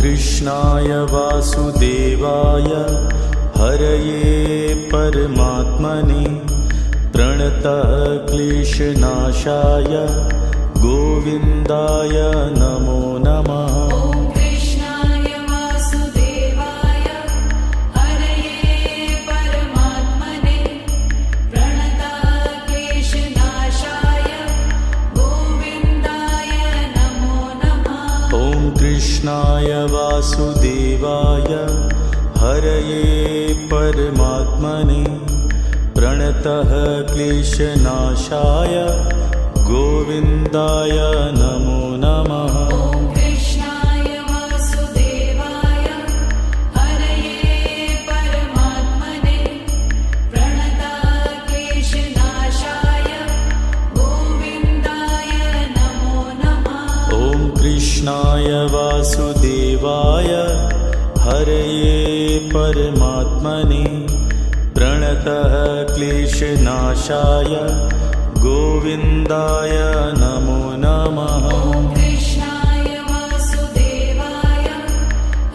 कृष्णाय वासुदेवाय हरये परमात्मने प्रणतः क्लेशनाशाय गोविन्दाय नमो नमः। कृष्णाय वासुदेवाय हरये परमात्मने प्रणतः क्लेशनाशाय गोविन्दाय नमो नमः। कृष्णाय वासुदेवाय हरये परमात्मने प्रणतः क्लेशनाशाय गोविन्दाय नमो नमः। कृष्णाय वासुदेवाय हरये परमात्मने प्रणतः क्लेशनाशाय गोविन्दाय नमो नमः। कृष्णाय वासुदेवाय हरये परमात्मने प्रणतः क्लेशनाशाय गोविन्दाय नमो नमः। कृष्णाय वासुदेवाय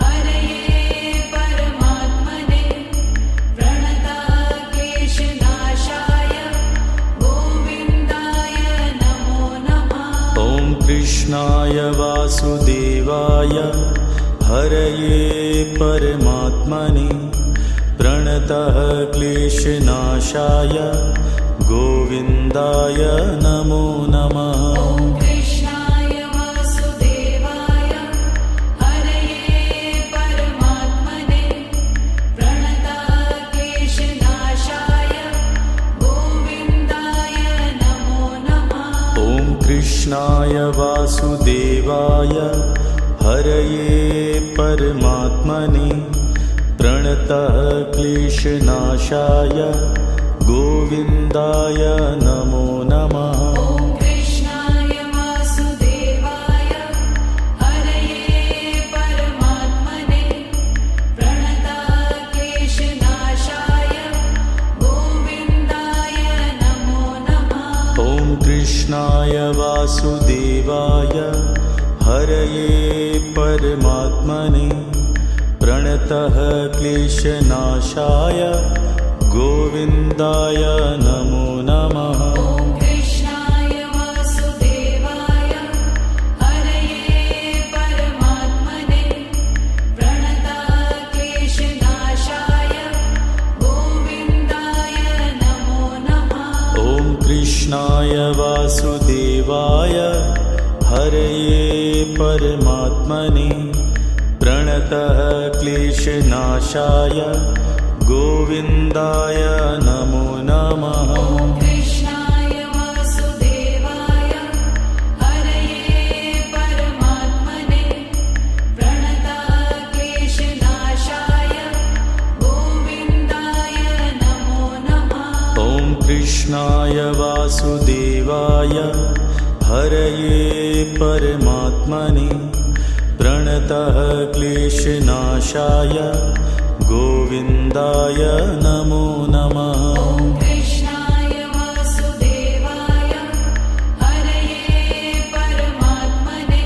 हरये परमात्मने प्रणतः क्लेशनाशाय गोविन्दाय नमो नमः। कृष्णाय वासुदेवाय हरये परमात्मने प्रणतः क्लेशनाशाय गोविन्दाय नमो नमः। कृष्णाय वासुदेवाय हरये परमात्मने प्रणतः क्लेशनाशाय गोविन्दाय नमो नमः। कृष्णाय वासुदेवाय हरये परमात्मने प्रणतः क्लेशनाशाय गोविन्दाय नमो नमः। कृष्णाय वासुदेवाय हरये परमात्मने प्रणतः क्लेशनाशाय गोविन्दाय नमो नमः। कृष्णाय वासुदेवाय हरये परमात्मने प्रणतः क्लेशनाशाय गोविन्दाय नमो नमः। कृष्णाय वासुदेवाय हरये परमात्मने प्रणतः क्लेशनाशाय गोविन्दाय नमो नमः। कृष्णाय वासुदेवाय हरये परमात्मने प्रणतः क्लेशनाशाय गोविन्दाय नमो नमः। कृष्णाय वासुदेवाय हरये परमात्मने प्रणतः क्लेशनाशाय गोविन्दाय नमो नमः। कृष्णाय वासुदेवाय हरये परमात्मने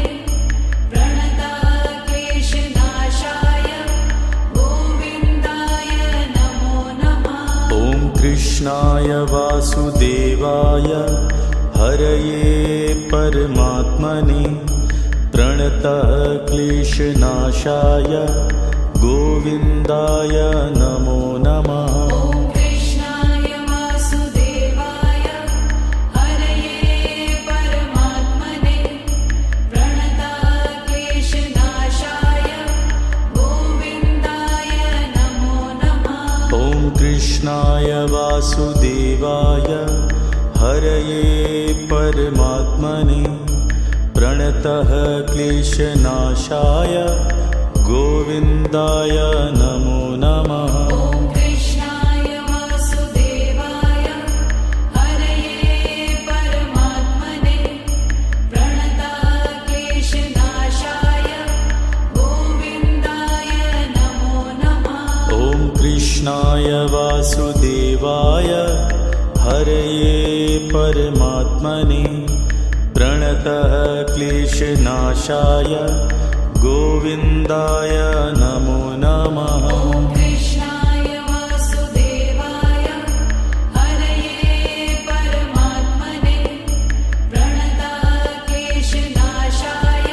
प्रणतः क्लेशनाशाय गोविन्दाय नमो नमः। कृष्णाय वासुदेवाय हरये परमात्मने प्रणतः क्लेशनाशाय गोविन्दाय नमो नमः। कृष्णाय वासुदेवाय हरये परमात्मने प्रणतः क्लेशनाशाय गोविन्दाय नमो नमः। कृष्णाय वासुदेवाय हरये परमात्मने प्रणतः क्लेशनाशाय गोविन्दाय नमो नमः। कृष्णाय वासुदेवाय हरये परमात्मने प्रणतः क्लेशनाशाय गोविन्दाय नमो नमः। कृष्णाय वासुदेवाय हरये परमात्मने प्रणतः क्लेशनाशाय गोविन्दाय नमो नमः। ॐ कृष्णाय वासुदेवाय हरये परमात्मने प्रणताक्लेशनाशाय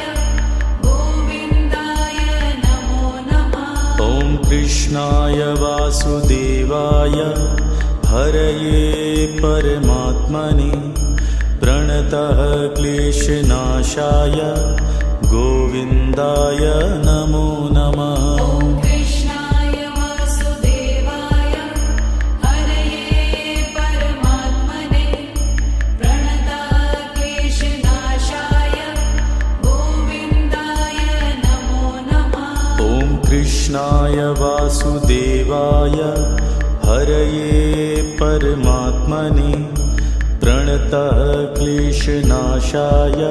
गोविन्दाय नमो नमः। ॐ कृष्णाय वासुदेवाय हरये परमात्मने प्रणतः क्लेशनाशाय गोविन्दाय नमो नमः। ॐ कृष्णाय वासुदेवाय हरये परमात्मने प्रणताक्लेशनाशाय गोविन्दाय नमो नमः। ॐ कृष्णाय वासुदेवाय हरये परमात्मने प्रणतः क्लेशनाशाय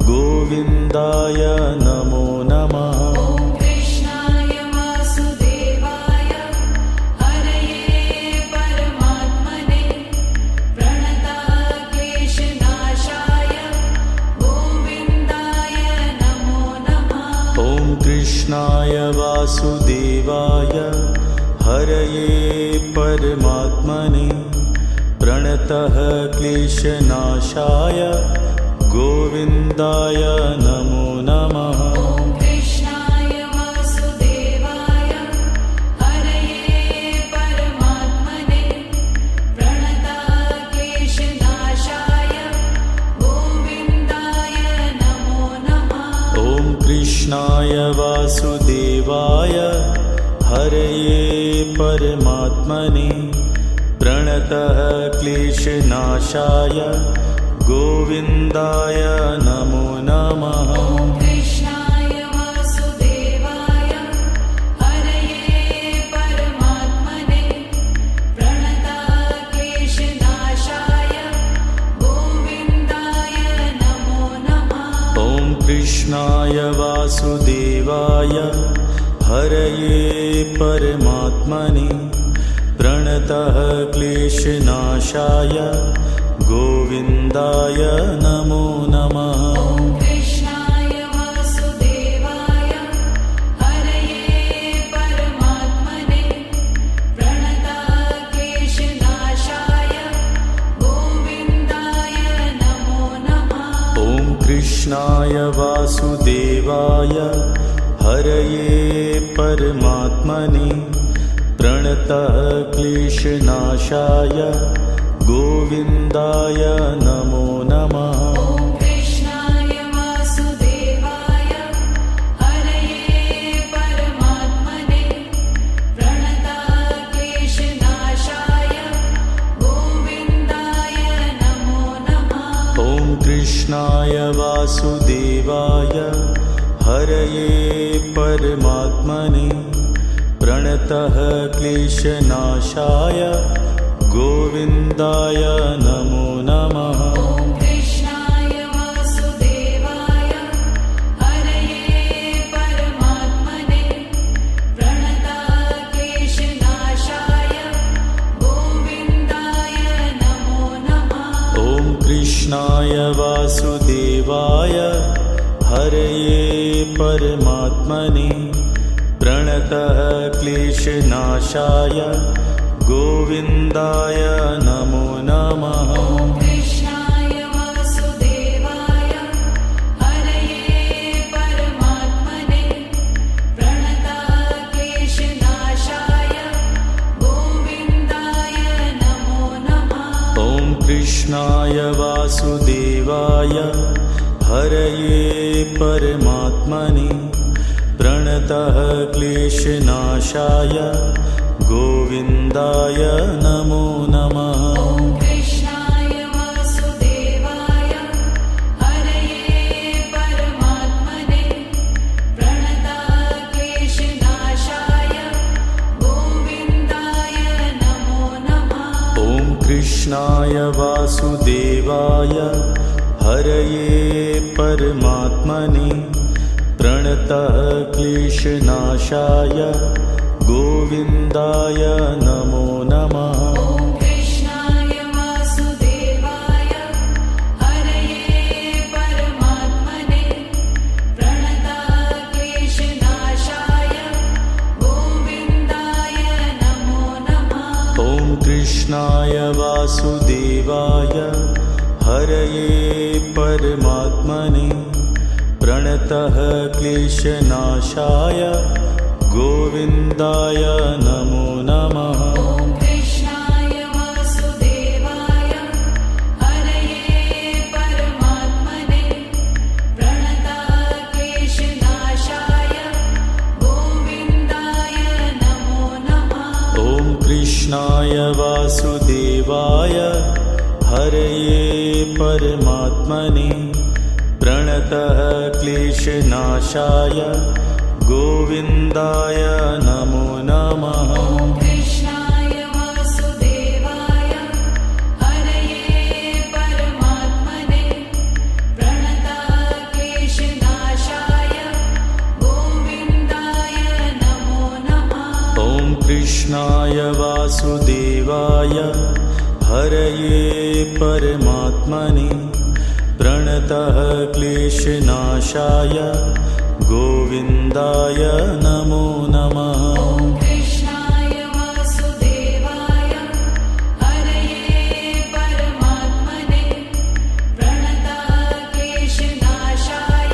गोविन्दाय नमो नमः। ॐ कृष्णाय वासुदेवाय हरये परमात्मने प्रणताक्लेशनाशाय गोविन्दाय नमो नमः। ॐ कृष्णाय वासुदेवाय हरये परमात्मने प्रणतः क्लेशनाशाय गोविन्दाय नमो नमः। ॐ कृष्णाय वासुदेवाय हरये परमात्मने प्रणताक्लेशनाशाय गोविन्दाय नमो नमः। ॐ कृष्णाय वासुदेवाय हरये परमात्मने प्रणतः क्लेशनाशाय गोविन्दाय नमो नमः। ॐ कृष्णाय वासुदेवाय हरये परमात्मने प्रणताक्लेशनाशाय गोविन्दाय नमो नमः। ॐ कृष्णाय वासुदेवाय हरये परमात्मने प्रणतः क्लेशनाशाय गोविन्दाय नमो नमः। ॐ कृष्णाय वासुदेवाय हरये परमात्मने प्रणताक्लेशनाशाय गोविन्दाय नमो नमः। ॐ कृष्णाय वासुदेवाय हरये परमात्मने प्रणतः क्लेशनाशाय गोविन्दाय नमो नमः। ॐ कृष्णाय वासुदेवाय हरये परमात्मने प्रणताक्लेशनाशाय गोविन्दाय नमो नमः। ॐ कृष्णाय वासुदेवाय हरये परमात्मने प्रणतः क्लेशनाशाय गोविन्दाय नमो नमः। ॐ कृष्णाय वासुदेवाय हरये परमात्मने प्रणताक्लेशनाशाय गोविन्दाय नमो नमः। ॐ कृष्णाय वासुदेवाय हरये परमात्मने प्रणतः क्लेशनाशाय गोविन्दाय नमो नमः। ॐ कृष्णाय वासुदेवाय हरये परमात्मने प्रणताक्लेशनाशाय गोविन्दाय नमो नमः। ॐ कृष्णाय वासुदेवाय हरये परमात्मने प्रणतः क्लेशनाशाय गोविन्दाय नमो नमः। ॐ कृष्णाय वासुदेवाय हरये परमात्मने प्रणताक्लेशनाशाय गोविन्दाय नमो नमः। ॐ कृष्णाय वासुदेवाय हरये परमात्मने प्रणतः क्लेशनाशाय गोविन्दाय नमो नमः। ॐ कृष्णाय वासुदेवाय हरये परमात्मने प्रणताक्लेशनाशाय कृष्णाय वासुदेवाय हरये परमात्मने प्रणतः क्लेशनाशाय गोविन्दाय नमो नमः। ॐ कृष्णाय वासुदेवाय हरये परमात्मने प्रणतः क्लेशनाशाय गोविन्दाय नमो नमः। ॐ कृष्णाय वासुदेवाय हरये परमात्मने प्रणतः क्लेशनाशाय गोविन्दाय नमो नमः। ॐ कृष्णाय वासुदेवाय हरये परमात्मने प्रणतः क्लेशनाशाय गोविन्दाय नमो नमः। ॐ कृष्णाय वासुदेवाय हरये परमात्मने प्रणतः क्लेशनाशाय गोविन्दाय नमो नमः। ॐ कृष्णाय वासुदेवाय हरये परमात्मने प्रणतः क्लेशनाशाय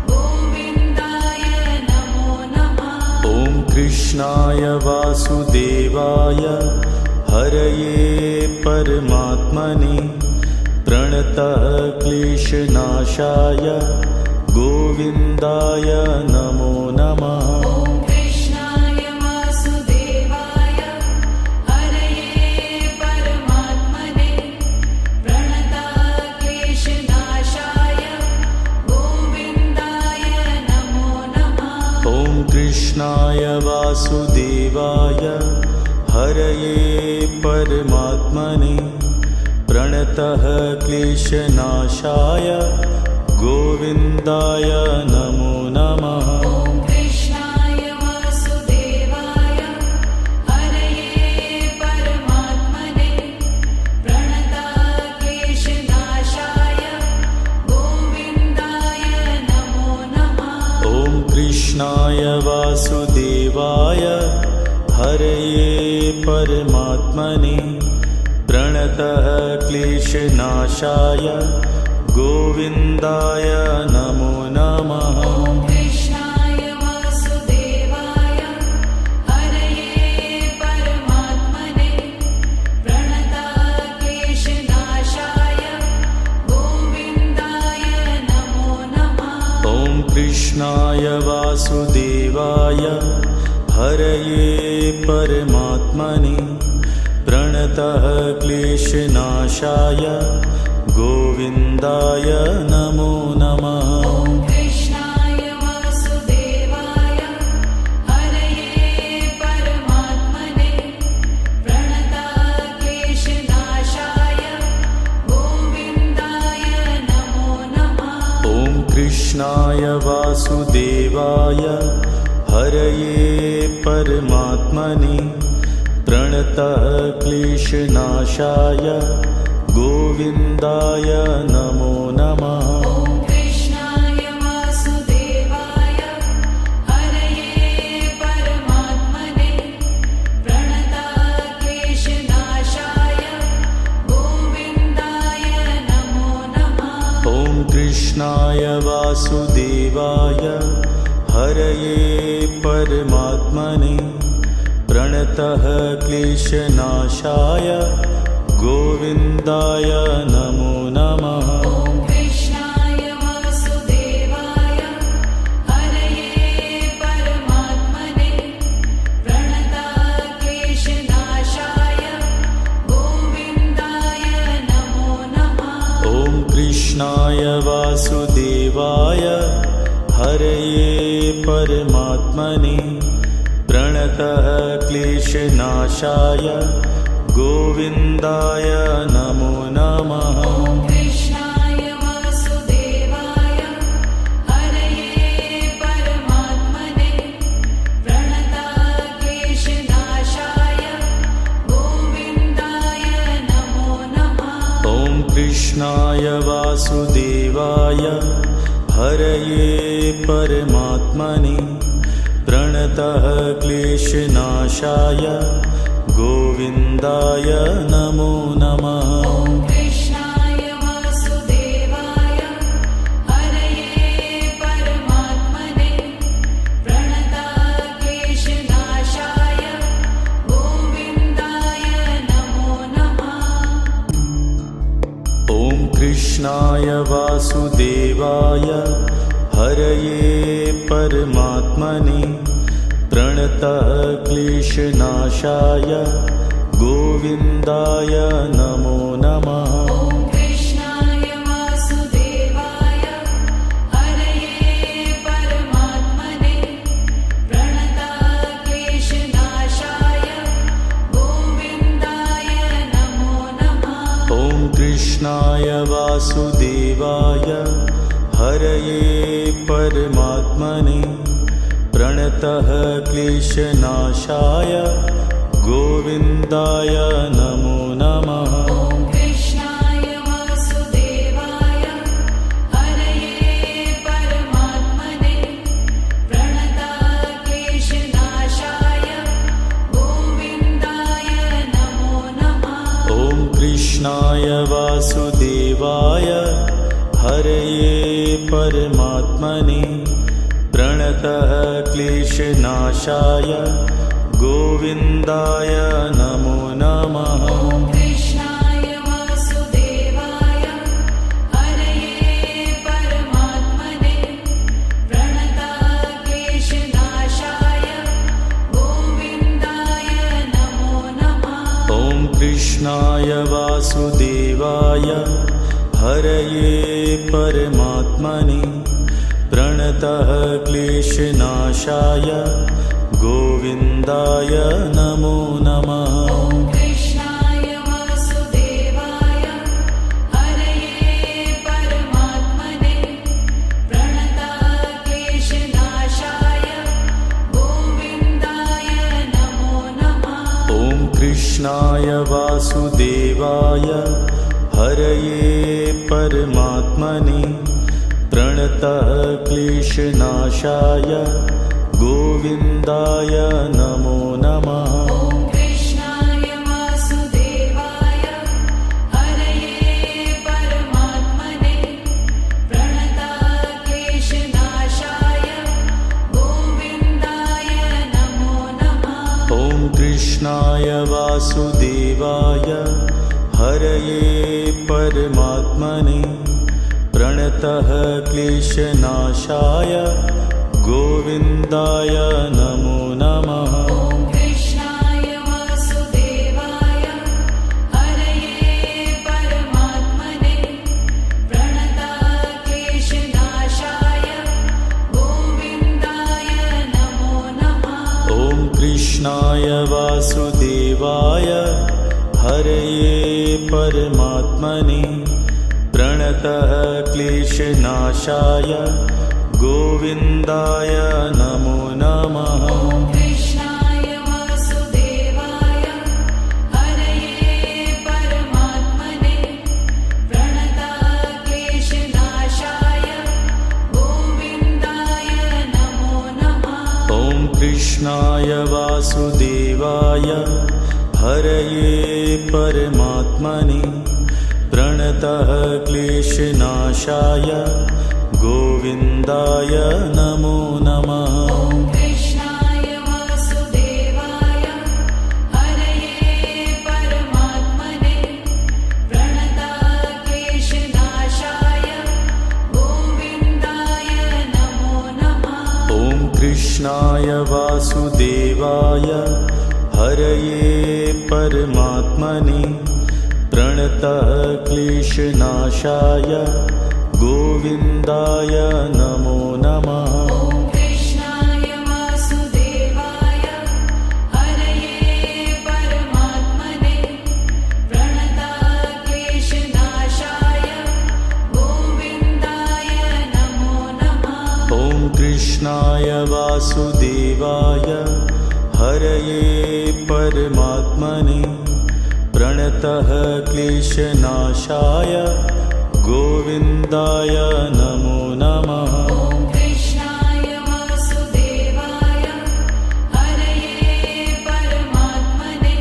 गोविन्दाय नमो नमः। ॐ कृष्णाय वासुदेवाय हरये परमात्मने प्रणतः क्लेशनाशाय गोविन्दाय नमो नमः। ॐ कृष्णाय वासुदेवाय हरये परमात्मने प्रणतः क्लेशनाशाय गोविन्दाय नमो नमः। ॐ कृष्णाय वासुदेवाय हरये परमात्मने प्रणतः क्लेशनाशाय गोविन्दाय नमो नमः। ॐ कृष्णाय वासुदेवाय हरये परमात्मने प्रणतः क्लेशनाशाय गोविन्दाय नमो नमः। ॐ कृष्णाय वासुदेवाय हरये परमात्मने प्रणतः क्लेशनाशाय गोविन्दाय नमो नमः। ॐ कृष्णाय वासुदेवाय हरये परमात्मने प्रणतः क्लेशनाशाय गोविन्दाय नमो नमः। ॐ कृष्णाय वासुदेवाय हरये परमात्मने प्रणतः क्लेशनाशाय गोविन्दाय नमो नमः। ॐ कृष्णाय वासुदेवाय हरये परमात्मने प्रणतः क्लेशनाशाय गोविन्दाय नमो नमः। ॐ कृष्णाय वासुदेवाय हरये परमात्मने प्रणतः क्लेशनाशाय गोविन्दाय नमो नमः। ॐ कृष्णाय वासुदेवाय हरये परमात्मने प्रणतः क्लेशनाशाय गोविन्दाय नमो नमः। ॐ कृष्णाय वासुदेवाय हरये परमात्मने प्रणतः क्लेशनाशाय गोविन्दाय नमो नमः। ॐ कृष्णाय वासुदेवाय हरये परमात्मने प्रणतः क्लेशनाशाय गोविन्दाय नमो नमः। ॐ कृष्णाय वासुदेवाय हरये परमात्मने प्रणतः क्लेशनाशाय गोविन्दाय नमो नमः। ॐ कृष्णाय वासुदेवाय हरये परमात्मने प्रणतः क्लेशनाशाय गोविन्दाय नमो नमः। ॐ कृष्णाय वासुदेवाय हरये परमात्मने प्रणतः क्लेशनाशाय गोविन्दाय नमो नमः। ॐ कृष्णाय वासुदेवाय हरये परमात्मने प्रणतक्लेशनाशाय गोविन्दाय नमो नमः। ॐ कृष्णाय वासुदेवाय हरये परमात्मने प्रणतक्लेशनाशाय गोविन्दाय नमो नमः। ॐ कृष्णाय वासुदेवाय हरये परमात्मने प्रणतक्लेशनाशाय गोविन्दाय नमो नमः। ॐ कृष्णाय वासुदेवाय हरये परमात्मने प्रणतः क्लेशनाशाय गोविन्दाय नमो नमः। ॐ कृष्णाय वासुदेवाय हरये परमात्मने प्रणतक्लेशनाशाय गोविन्दाय नमो नमः। ॐ कृष्णाय वासुदेवाय हरये परमात्मने प्रणतः क्लेशनाशाय गोविन्दाय नमो नमः। ॐ कृष्णाय वासुदेवाय हरये परमात्मने प्रणतक्लेशनाशाय गोविन्दाय नमो नमः। ॐ कृष्णाय वासुदेवाय हरये परमात्मने प्रणतः क्लेशनाशाय गोविन्दाय नमो नमः। ॐ कृष्णाय वासुदेवाय हरये परमात्मने प्रणतक्लेशनाशाय गोविन्दाय नमो नमः। ॐ कृष्णाय वासुदेवाय हरये परमात्मने प्रणतः क्लेशनाशाय गोविन्दाय नमो नमः। ॐ कृष्णाय वासुदेवाय हरये परमात्मने प्रणतक्लेशनाशाय गोविन्दाय नमो नमः। ॐ कृष्णाय वासुदेवाय हरये परमात्मने प्रणतः क्लेशनाशाय गोविन्दाय नमो नमः। ॐ कृष्णाय वासुदेवाय हरये परमात्मने प्रणतक्लेशनाशाय गोविन्दाय नमो नमः। ॐ कृष्णाय वासुदेवाय हरये परमात्मने प्रणतः क्लेशनाशाय गोविन्दाय नमो नमः। ॐ कृष्णाय वासुदेवाय हरये परमात्मने प्रणतक्लेशनाशाय गोविन्दाय नमो नमः। ॐ कृष्णाय वासुदेवाय हरये परमात्मने प्रणतः क्लेशनाशाय गोविन्दाय नमो नमः। ॐ कृष्णाय वासुदेवाय हरये परमात्मने प्रणतक्लेशनाशाय गोविन्दाय नमो नमः। ॐ कृष्णाय वासुदेवाय हरये परमात्मने प्रणतः क्लेशनाशाय गोविन्दाय नमो नमः। ॐ कृष्णाय वासुदेवाय हरये परमात्मने प्रणतक्लेशनाशाय गोविन्दाय नमो नमः। ॐ कृष्णाय वासुदेवाय हरये परमात्मने प्रणतः क्लेशनाशाय गोविन्दाय नमो नमः। ॐ कृष्णाय वासुदेवाय हरये परमात्मने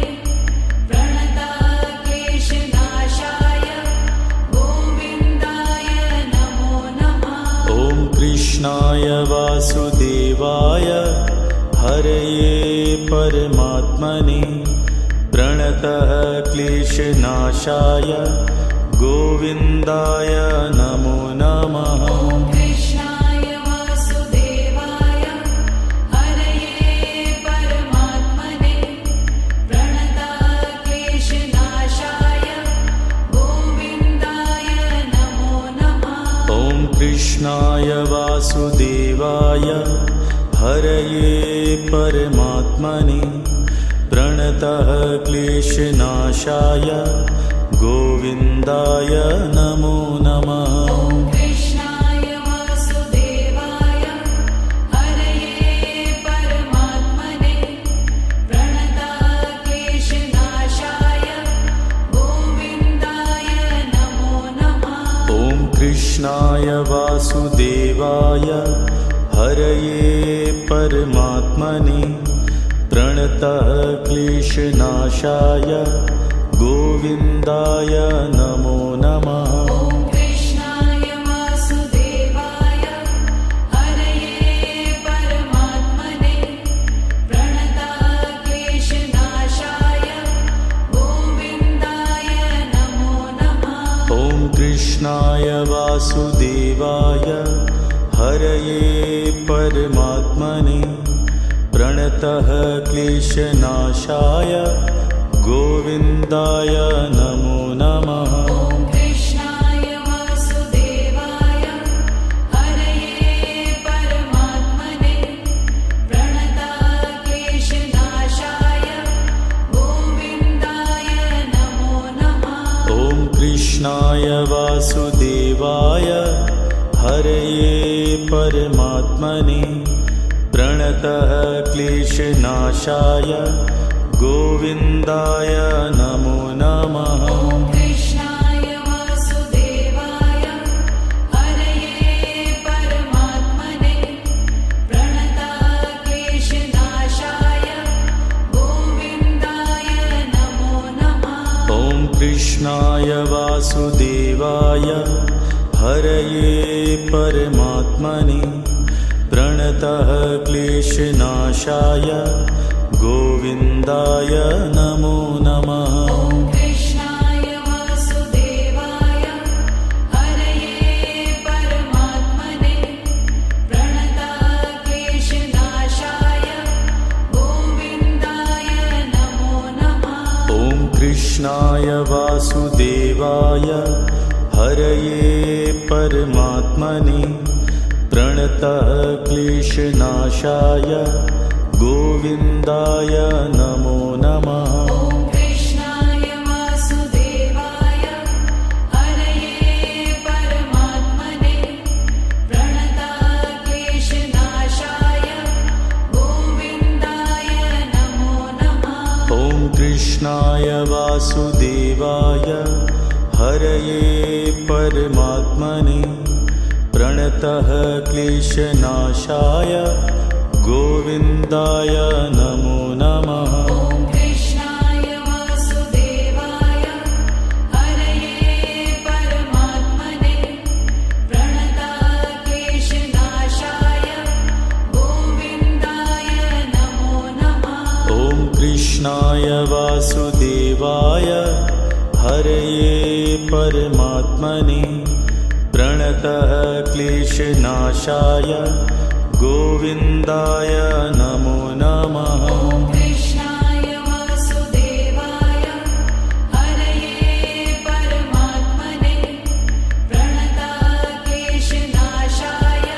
कृष्णाय वासुदेवाय हरये परमात्मने प्रणतः क्लेशनाशाय गोविन्दाय नमो नमः। ॐ कृष्णाय वासुदेवाय हरये परमात्मने प्रणतः क्लेशनाशाय गोविन्दाय नमो नमः। ॐ कृष्णाय वासुदेवाय हरये परमात्मने प्रणतः क्लेशनाशाय गोविन्दाय नमो नमः। ॐ कृष्णाय वासुदेवाय हरये परमात्मने प्रणतः क्लेशनाशाय गोविन्दाय नमो नमः। ॐ कृष्णाय वासुदेवाय हरये परमात्मने प्रणतः क्लेशनाशाय गोविन्दाय नमो नमः। ॐ कृष्णाय वासुदेवाय हरये परमात्मने प्रणतः क्लेशनाशाय गोविन्दाय नमो नमः। ॐ कृष्णाय वासुदेवाय हरये परमात्मने प्रणतः क्लेशनाशाय गोविन्दाय नमो नमः। ॐ कृष्णाय वासुदेवाय हरये परमात्मने प्रणतः क्लेशनाशाय गोविन्दाय नमो नमः। ॐ कृष्णाय वासुदेवाय हरये परमात्मने प्रणतः क्लेशनाशाय गोविन्दाय नमो नमः। ॐ कृष्णाय वासुदेवाय हरये परमात्मने प्रणतः क्लेशनाशाय गोविन्दाय नमो नमः। ॐ कृष्णाय वासुदेवाय हरये परमात्मने प्रणतः क्लेशनाशाय गोविन्दाय नमो नमः। ॐ कृष्णाय वासुदेवाय हरये परमात्मने प्रणतः क्लेशनाशाय गोविन्दाय नमो नमः। ॐ कृष्णाय वासुदेवाय हरये परमात्मने प्रणतः क्लेशनाशाय गोविन्दाय नमो नमः। ॐ कृष्णाय वासुदेवाय हरये परमात्मने प्रणतः क्लेशनाशाय गोविन्दाय नमो नमः। ॐ कृष्णाय वासुदेवाय हरये परमात्मने प्रणतः क्लेशनाशाय गोविन्दाय नमो नमः। ॐ कृष्णाय वासुदेवाय हरये परमात्मने प्रणतः क्लेशनाशाय गोविन्दाय नमो नमः। ॐ कृष्णाय वासुदेवाय हरये परमात्मने प्रणतः क्लेशनाशाय गोविन्दाय नमो नमः। ॐ कृष्णाय वासुदेवाय हरये परमात्मने प्रणतः क्लेशनाशाय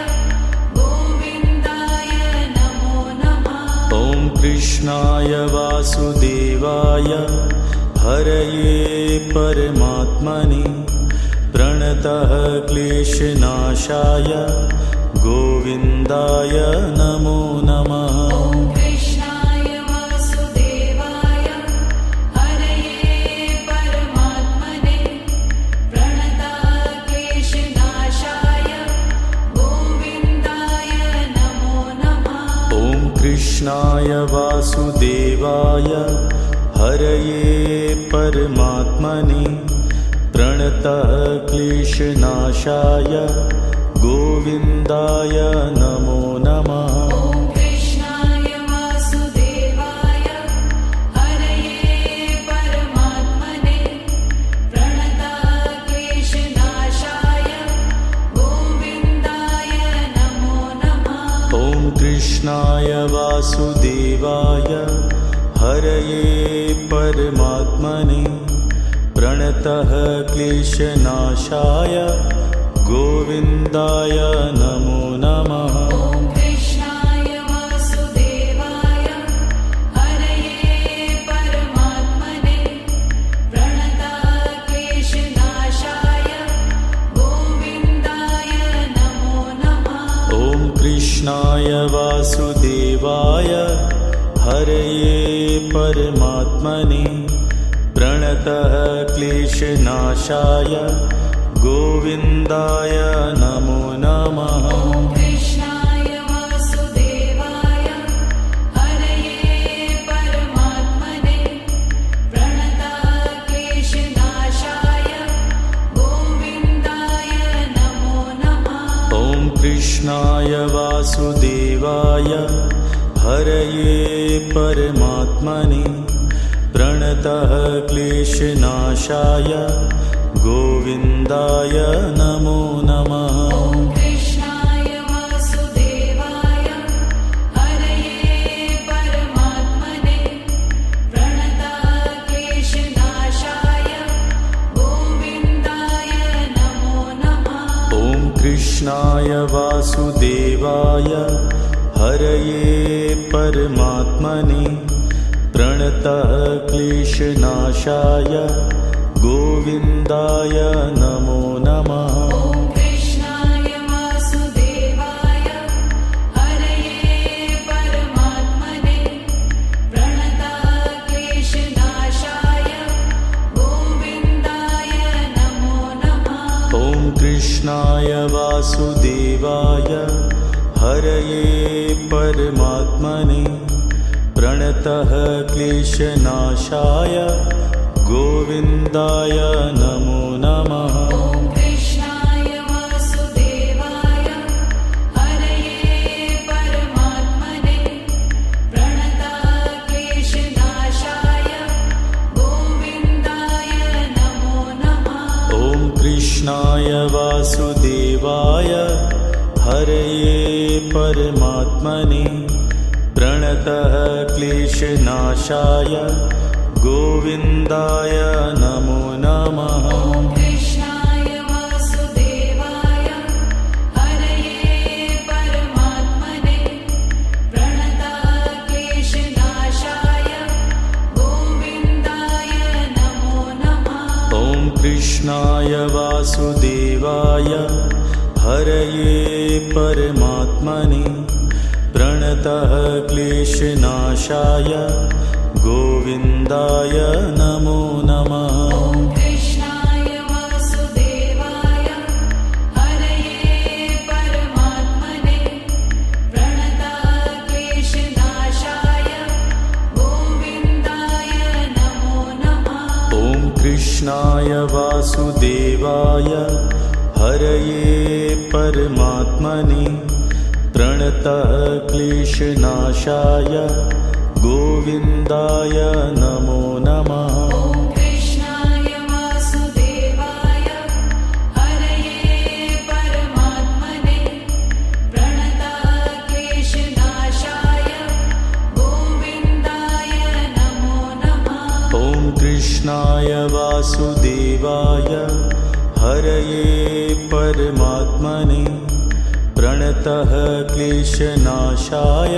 गोविन्दाय नमो नमः। ॐ कृष्णाय वासुदेवाय हरये परमात्मने प्रणतः क्लेशनाशाय गोविन्दाय नमो नमः। ॐ कृष्णाय वासुदेवाय हरये परमात्मने प्रणतः क्लेशनाशाय गोविन्दाय नमो नमः। ॐ कृष्णाय वासुदेवाय हरये परमात्मने प्रणतः क्लेशनाशाय गोविन्दाय नमो नमः। ॐ कृष्णाय वासुदेवाय हरये परमात्मने प्रणतक्लेशनाशाय गोविन्दाय नमो नमः। ॐ कृष्णाय वासुदेवाय हरये परमात्मने प्रणतः क्लेशनाशाय गोविन्दाय नमो नमः। ॐ कृष्णाय वासुदेवाय हरये परमात्मने प्रणतक्लेशनाशाय गोविन्दाय नमो नमः। ॐ कृष्णाय वासुदेवाय हरये परमात्मने प्रणतः क्लेशनाशाय गोविन्दाय नमो नमः। ॐ कृष्णाय वासुदेवाय हरये परमात्मने प्रणतक्लेशनाशाय गोविन्दाय नमो नमः। ॐ कृष्णाय वासुदेवाय हरये परमात्मने प्रणतः क्लेशनाशाय गोविन्दाय नमो नमः। ॐ कृष्णाय वासुदेवाय हरये परमात्मने प्रणतक्लेशनाशाय गोविन्दाय नमो नमः। ॐ कृष्णाय वासुदेवाय हरये परमात्मने प्रणतः क्लेशनाशाय गोविन्दाय नमो नमः। ॐ कृष्णाय वासुदेवाय हरये परमात्मने प्रणतक्लेशनाशाय गोविन्दाय नमो नमः। ॐ कृष्णाय वासुदेवाय हरये परमात्मने प्रणतः क्लेशनाशाय गोविन्दाय नमो नमः। ॐ कृष्णाय वासुदेवाय हरये परमात्मने प्रणतक्लेशनाशाय गोविन्दाय नमो नमः। ॐ कृष्णाय वासुदेवाय हरये परमात्मने प्रणतः क्लेशनाशाय गोविन्दाय नमो नमः। ॐ कृष्णाय वासुदेवाय हरये परमात्मने प्रणतक्लेशनाशाय गोविन्दाय नमो नमः। ॐ कृष्णाय वासुदेवाय हरये परमात्मने प्रणतः क्लेशनाशाय गोविन्दाय नमो नमः। ॐ कृष्णाय वासुदेवाय हरये परमात्मने प्रणतक्लेशनाशाय गोविन्दाय नमो नमः। ॐ कृष्णाय वासुदेवाय हरये परमात्मने प्रणतः क्लेशनाशाय गोविन्दाय नमो नमः। ॐ कृष्णाय वासुदेवाय हरये परमात्मने प्रणतक्लेशनाशाय गोविन्दाय नमो नमः। ॐ कृष्णाय वासुदेवाय हरये परमात्मने प्रणतः क्लेशनाशाय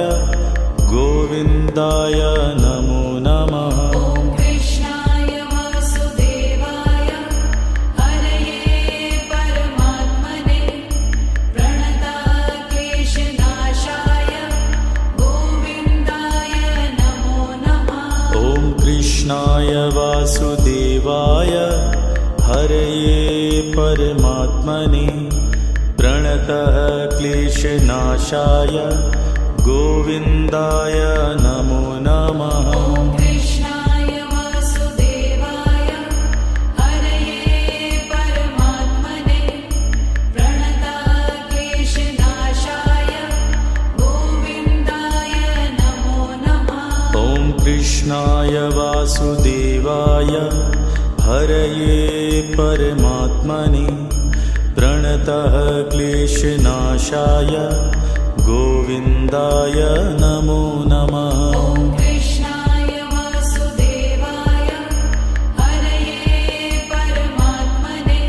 गोविन्दाय नमो नमः। ॐ कृष्णाय वासुदेवाय हरये परमात्मने प्रणतक्लेशनाशाय गोविन्दाय नमो नमः। ॐ कृष्णाय वासुदेवाय हरये परमात्मने प्रणतः क्लेशनाशाय गोविन्दाय नमो नमः। ॐ कृष्णाय वासुदेवाय हरये परमात्मने प्रणतक्लेशनाशाय कृष्णाय वासुदेवाय हरये परमात्मने प्रणतः क्लेशनाशाय गोविन्दाय नमो नमः। ॐ कृष्णाय वासुदेवाय हरये परमात्मने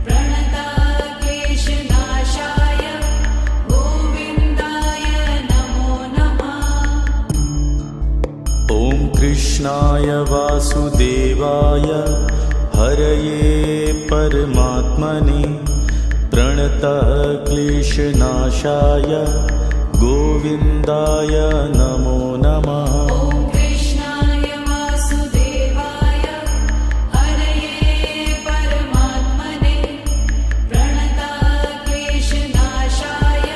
प्रणतः क्लेशनाशाय गोविन्दाय नमो नमः। ॐ कृष्णाय वासुदेवाय हरये परमात्मने प्रणतः क्लेशनाशाय गोविन्दाय नमो नमः। ॐ कृष्णाय वासुदेवाय हरये परमात्मने प्रणतः क्लेशनाशाय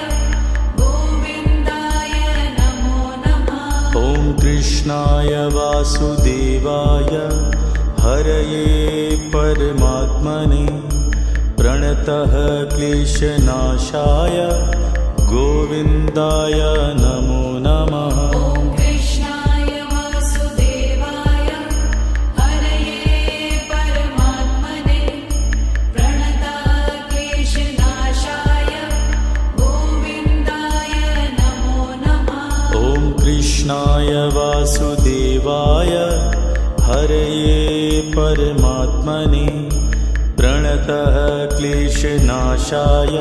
गोविन्दाय नमो नमः। ॐ कृष्णाय वासुदेवाय हरये परमात्मने प्रणतः क्लेशनाशाय गोविन्दाय नमो नमः। ॐ कृष्णाय वासुदेवाय हरये परमात्मने प्रणतः क्लेशनाशाय गोविन्दाय नमो नमः। ॐ कृष्णाय वासुदेवाय हरये परमात्मने प्रणतः क्लेशनाशाय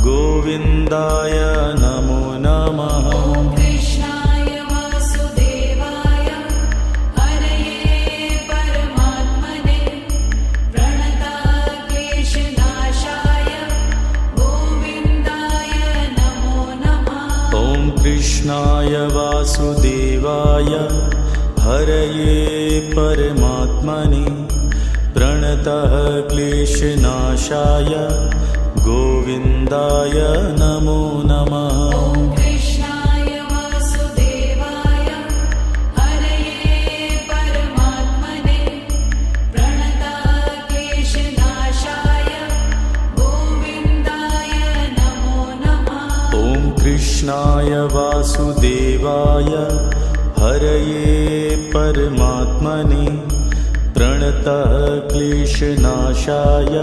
गोविन्दाय नमो नमः। ॐ कृष्णाय वासुदेवाय हरये परमात्मने प्रणतः क्लेशनाशाय गोविन्दाय नमो नमः। ॐ कृष्णाय वासुदेवाय हरये परमात्मने प्रणतः क्लेशनाशाय गोविन्दाय नमो नमः। ॐ कृष्णाय वासुदेवाय हरये परमात्मने प्रणतः क्लेशनाशाय गोविन्दाय नमो नमः। ॐ कृष्णाय वासुदेवाय हरये परमात्मने प्रणतः क्लेशनाशाय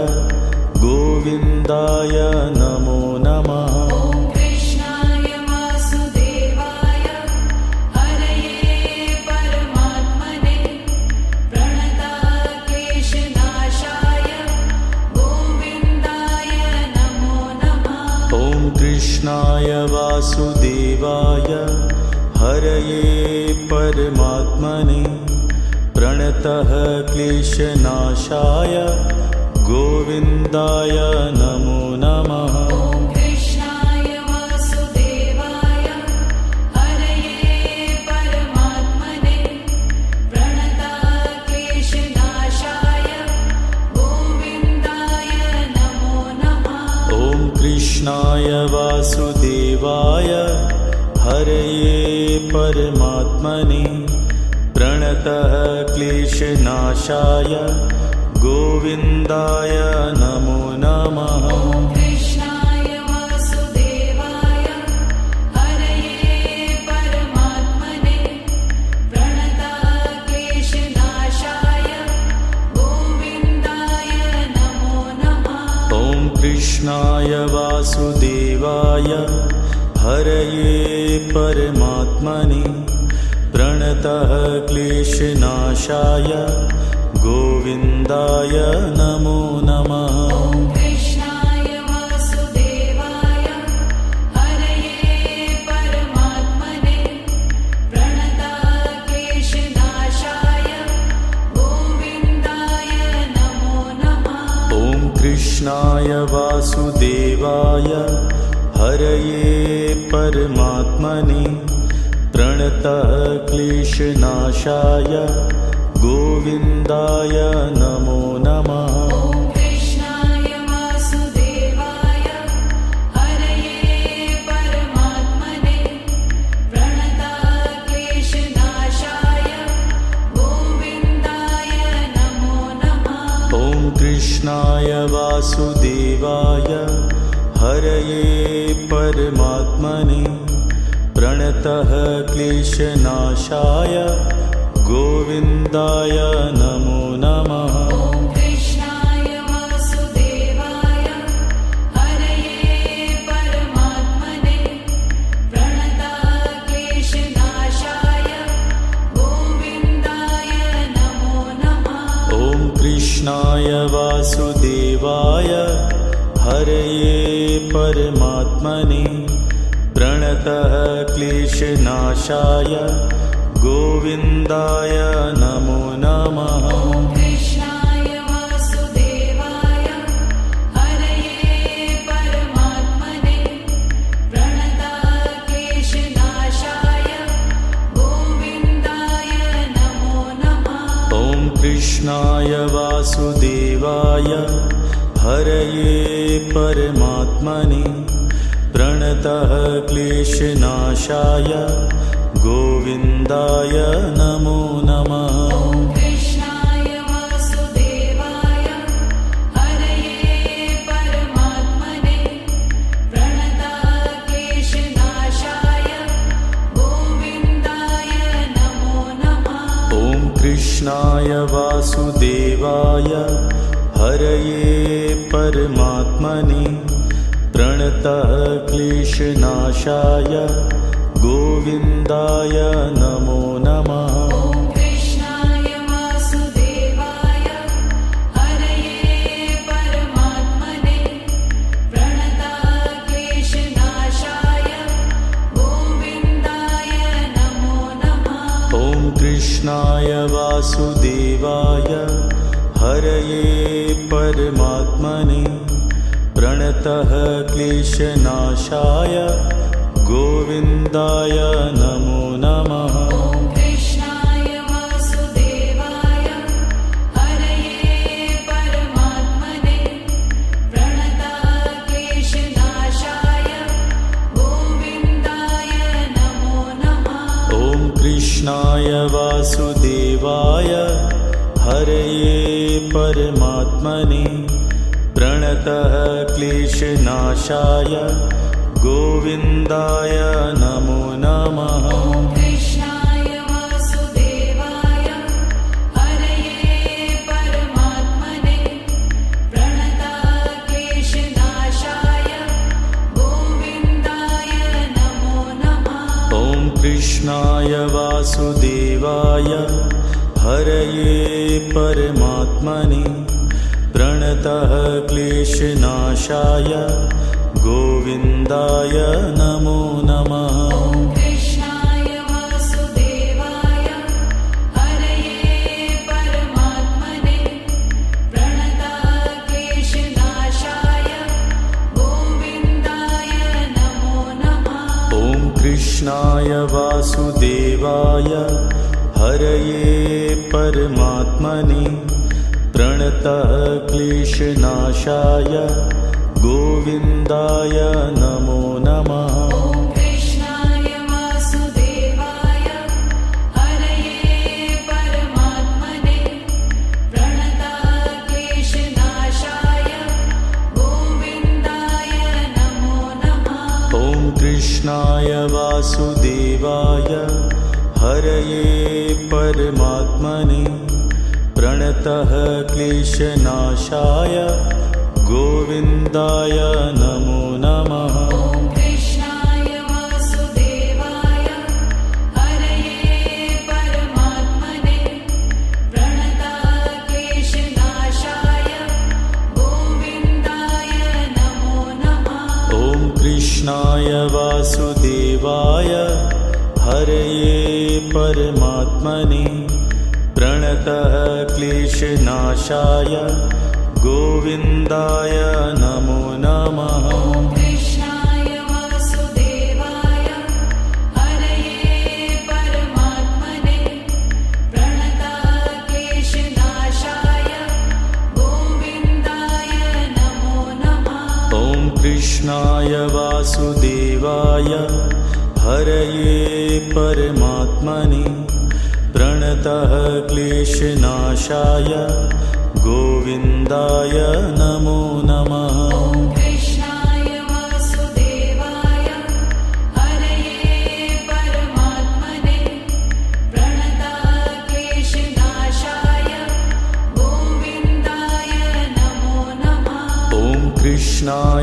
गोविन्दाय नमो नमः। ॐ कृष्णाय वासुदेवाय हरये परमात्मने प्रणतः क्लेशनाशाय गोविन्दाय नमो नमः। ॐ कृष्णाय वासुदेवाय हरये परमात्मने प्रणतः क्लेशनाशाय गोविन्दाय नमो नमः। ॐ कृष्णाय वासुदेवाय हरये परमात्मने प्रणतः क्लेशनाशाय गोविन्दाय नमो नमः। ॐ कृष्णाय वासुदेवाय हरये परमात्मने प्रणतः क्लेशनाशाय गोविन्दाय नमो नमः। ॐ कृष्णाय वासुदेवाय हरये परमात्मने प्रणतः क्लेशनाशाय गोविन्दाय नमो नमः। ॐ कृष्णाय वासुदेवाय हरये परमात्मने प्रणतः क्लेशनाशाय गोविन्दाय नमो नमः। ॐ कृष्णाय वासुदेवाय हरये परमात्मने प्रणतः क्लेशनाशाय गोविन्दाय नमो नमः। ॐ कृष्णाय वासुदेवाय हरये परमात्मने प्रणतः क्लेशनाशाय गोविन्दाय नमो नमः। ॐ कृष्णाय वासुदेवाय हरये परमात्मने प्रणतः क्लेशनाशाय गोविन्दाय नमो नमः। ॐ कृष्णाय वासुदेवाय हरये परमात्मने प्रणतः क्लेशनाशाय गोविन्दाय नमो नमः। ॐ कृष्णाय वासुदेवाय हरये परमात्मने प्रणताः क्लेशनाशाय गोविन्दाय नमो नमः। ॐ कृष्णाय वासुदेवाय हरये परमात्मने प्रणतः क्लेशनाशाय गोविन्दाय नमो नमः। ॐ कृष्णाय वासुदेवाय हरये परमात्मने प्रणताः क्लेशनाशाय गोविन्दाय नमो नमः। ॐ कृष्णाय वासुदेवाय हरये परमात्मने प्रणतः क्लेशनाशाय गोविन्दाय नमो नमः। ॐ कृष्णाय वासुदेवाय हरये परमात्मने प्रणताः क्लेशनाशाय गोविन्दाय नमो नमः। ॐ कृष्णाय वासुदेवाय हरये परमात्मने प्रणतः क्लेशनाशाय गोविन्दाय नमो नमः। ॐ कृष्णाय वासुदेवाय हरये परमात्मने प्रणताः क्लेशनाशाय गोविन्दाय नमो नमः। ॐ कृष्णाय वासुदेवाय हरये परमात्मने प्रणतः क्लेशनाशाय गोविन्दाय नमो नमः। ॐ कृष्णाय वासुदेवाय हरये परमात्मने प्रणताः क्लेशनाशाय गोविन्दाय नमो नमः। ॐ कृष्णाय वासुदेवाय हरये परमात्मने प्रणतः क्लेशनाशाय गोविन्दाय नमो नमः। ॐ कृष्णाय वासुदेवाय हरये परमात्मने प्रणताः क्लेशनाशाय गोविन्दाय नमो नमः। ॐ कृष्णाय वासुदेवाय हरये परमात्मने प्रणतः क्लेशनाशाय गोविन्दाय नमो नमः। ॐ कृष्णाय वासुदेवाय हरये परमात्मने प्रणताः क्लेशनाशाय गोविन्दाय नमो नमः। ॐ कृष्णाय वासुदेवाय हरये परमात्मने प्रणतः क्लेशनाशाय गोविन्दाय नमो नमः। ॐ कृष्णाय वासुदेवाय हरये परमात्मने प्रणताः क्लेशनाशाय गोविन्दाय नमो नमः। ॐ कृष्णाय वासुदेवाय हरये परमात्मने प्रणतः क्लेशनाशाय गोविन्दाय नमो नमः। ॐ कृष्णाय वासुदेवाय हरये परमात्मने प्रणताः क्लेशनाशाय गोविन्दाय नमो नमः। ॐ कृष्णाय वासुदेवाय हरये परमात्मने प्रणतः क्लेशनाशाय गोविन्दाय नमो नमः। ॐ कृष्णाय वासुदेवाय हरये परमात्मने प्रणताः क्लेशनाशाय गोविन्दाय नमो नमः। ॐ कृष्णाय वासुदेवाय हरये परमात्मने प्रणतः क्लेशनाशाय गोविन्दाय नमो नमः। ॐ कृष्णाय वासुदेवाय हरये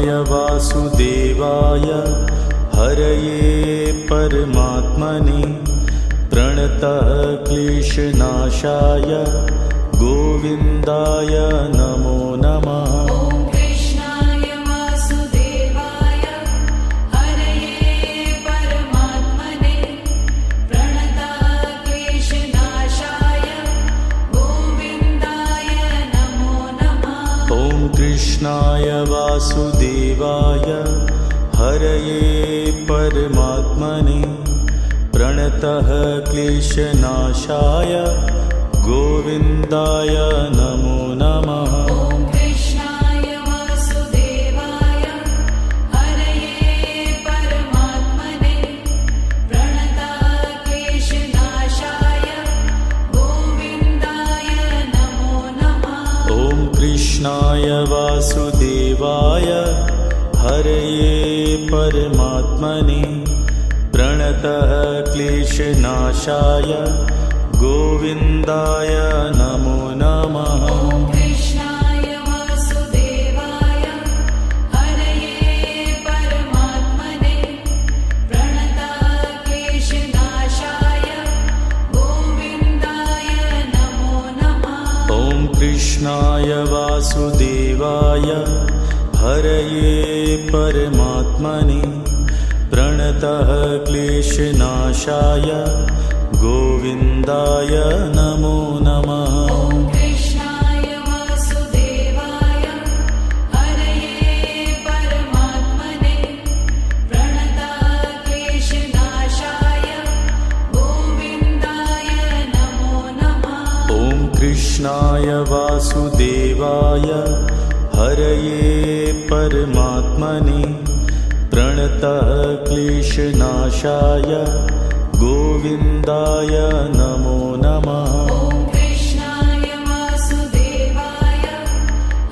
कृष्णाय वासुदेवाय हरये परमात्मने प्रणतः क्लेशनाशाय गोविन्दाय नमो नमः। ॐ कृष्णाय वासुदेवाय हरये परमात्मने प्रणतः क्लेशनाशाय गोविन्दाय नमो नमः। ॐ कृष्णाय वासुदेवाय हरये परमात्मने प्रणतः क्लेशनाशाय गोविन्दाय नमो नमः। ॐ कृष्णाय वासुदेवाय हरये परमात्मने प्रणतः क्लेशनाशाय गोविन्दाय नमो नमः। ॐ कृष्णाय वासुदेवाय हरये परमात्मने प्रणतः क्लेशनाशाय गोविन्दाय नमो नमः। ॐ कृष्णाय वासुदेवाय हरये परमात्मने प्रणतः क्लेशनाशाय गोविन्दाय नमो नमः। ॐ कृष्णाय वासुदेवाय हरये परमात्मने प्रणतः क्लेशनाशाय गोविन्दाय नमो नमः। ॐ कृष्णाय वासुदेवाय हरये परमात्मने प्रणतः क्लेशनाशाय गोविन्दाय नमो नमः। ॐ कृष्णाय वासुदेवाय हरये परमात्मने प्रणतः क्लेशनाशाय गोविन्दाय नमो नमः। ॐ कृष्णाय वासुदेवाय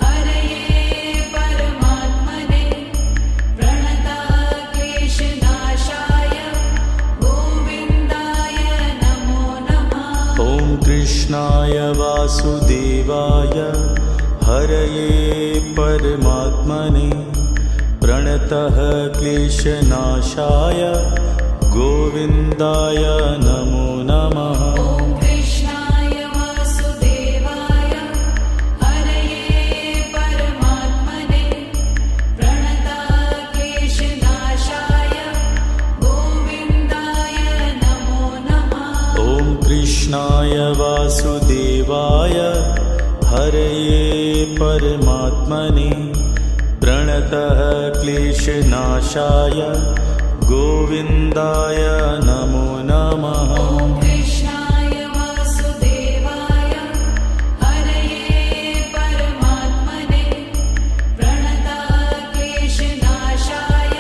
हरये परमात्मने प्रणतः क्लेशनाशाय गोविन्दाय नमो नमः। ॐ कृष्णाय वासुदेवाय हरये परमात्मने प्रणतः क्लेशनाशाय गोविन्दाय नमो नमः। ॐ कृष्णाय वासुदेवाय हरये परमात्मने प्रणतः क्लेशनाशाय गोविन्दाय नमो नमः। ॐ कृष्णाय वासुदेवाय हरये परमात्मने प्रणतः क्लेशनाशाय गोविन्दाय नमो नमः। ॐ कृष्णाय वासुदेवाय हरये परमात्मने प्रणतः क्लेशनाशाय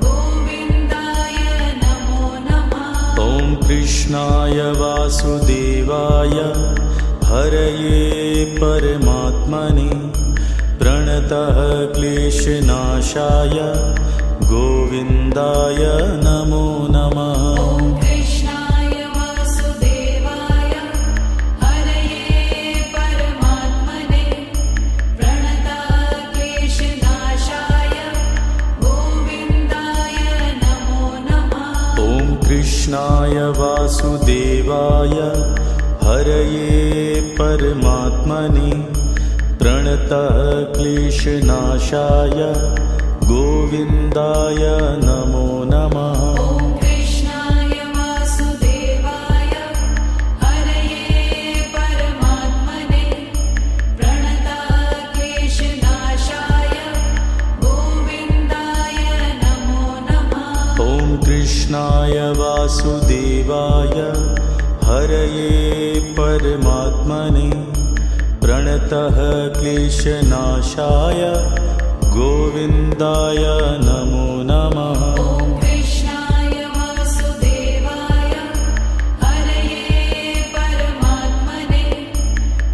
गोविन्दाय नमो नमः। ॐ कृष्णाय वासुदेवाय हरये परमात्मने प्रणतः क्लेशनाशाय गोविन्दाय नमो नमः। ॐ कृष्णाय वासुदेवाय हरये परमात्मने प्रणतः क्लेशनाशाय गोविन्दाय नमो नमः। ॐ कृष्णाय वासुदेवाय हरये परमात्मने प्रणतः क्लेशनाशाय गोविन्दाय नमो नमः। ॐ कृष्णाय वासुदेवाय हरये परमात्मने प्रणतः क्लेशनाशाय गोविन्दाय नमो नमः। ॐ कृष्णाय वासुदेवाय हरये परमात्मने प्रणतः क्लेशनाशाय गोविन्दाय नमो नमः। ॐ कृष्णाय वासुदेवाय हरये परमात्मने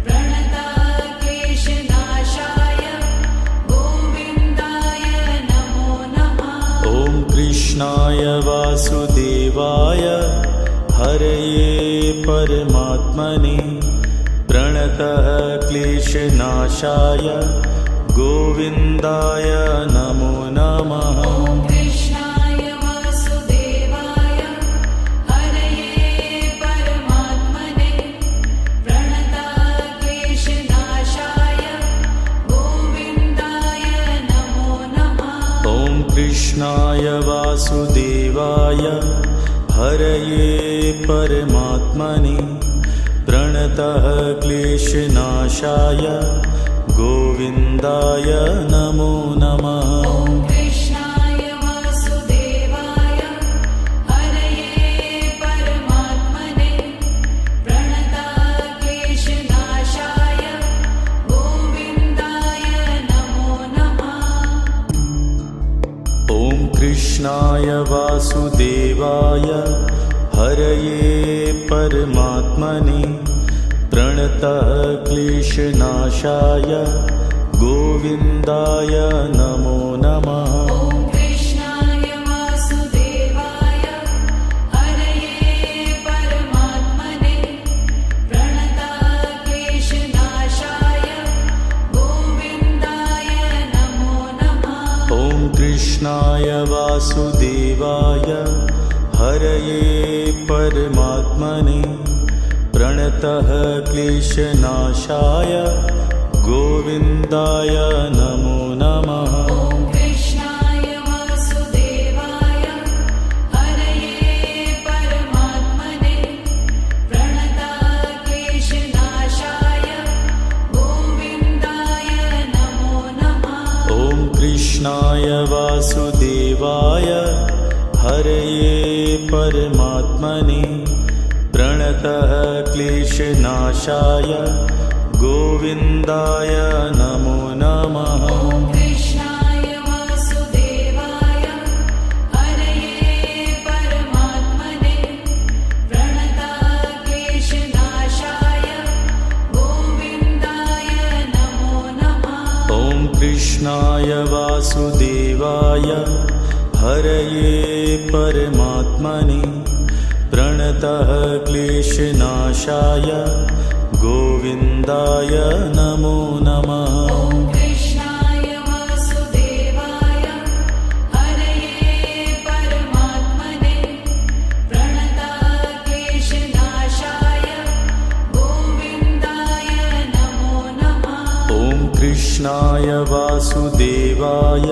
प्रणतः क्लेशनाशाय गोविन्दाय नमो नमः। ॐ कृष्णाय वासुदेवाय हरये परमात्मने प्रणतः क्लेशनाशाय गोविन्दाय नमो नमः। ॐ कृष्णाय वासुदेवाय हरये परमात्मने प्रणतक्लेशनाशाय गोविन्दाय नमो नमः। ॐ कृष्णाय वासुदेवाय हरये परमात्मने प्रणतः क्लेशनाशाय गोविन्दाय नमो नमः। ॐ कृष्णाय वासुदेवाय हरये परमात्मने प्रणतक्लेशनाशाय गोविन्दाय नमो नमः। ॐ कृष्णाय वासुदेवाय हरये परमात्मने प्रणतः क्लेशनाशाय गोविन्दाय नमो नमः। ॐ कृष्णाय वासुदेवाय हरये परमात्मने प्रणतक्लेशनाशाय गोविन्दाय नमो नमः। ॐ कृष्णाय वासुदेवाय हरये परमात्मने प्रणतः क्लेशनाशाय गोविन्दाय नमो नमः। ॐ कृष्णाय वासुदेवाय हरये परमात्मने प्रणतक्लेशनाशाय गोविन्दाय नमो नमः। ॐ कृष्णाय वासुदेवाय हरये परमात्मने प्रणतः क्लेशनाशाय गोविन्दाय नमो नमः। ॐ कृष्णाय वासुदेवाय हरये परमात्मने प्रणतक्लेशनाशाय गोविन्दाय नमो नमः। ॐ कृष्णाय वासुदेवाय हरये परमात्मने प्रणतः क्लेशनाशाय गोविन्दाय नमो नमः। ॐ कृष्णाय वासुदेवाय हरये परमात्मने प्रणतक्लेशनाशाय गोविन्दाय नमो नमः। ॐ कृष्णाय वासुदेवाय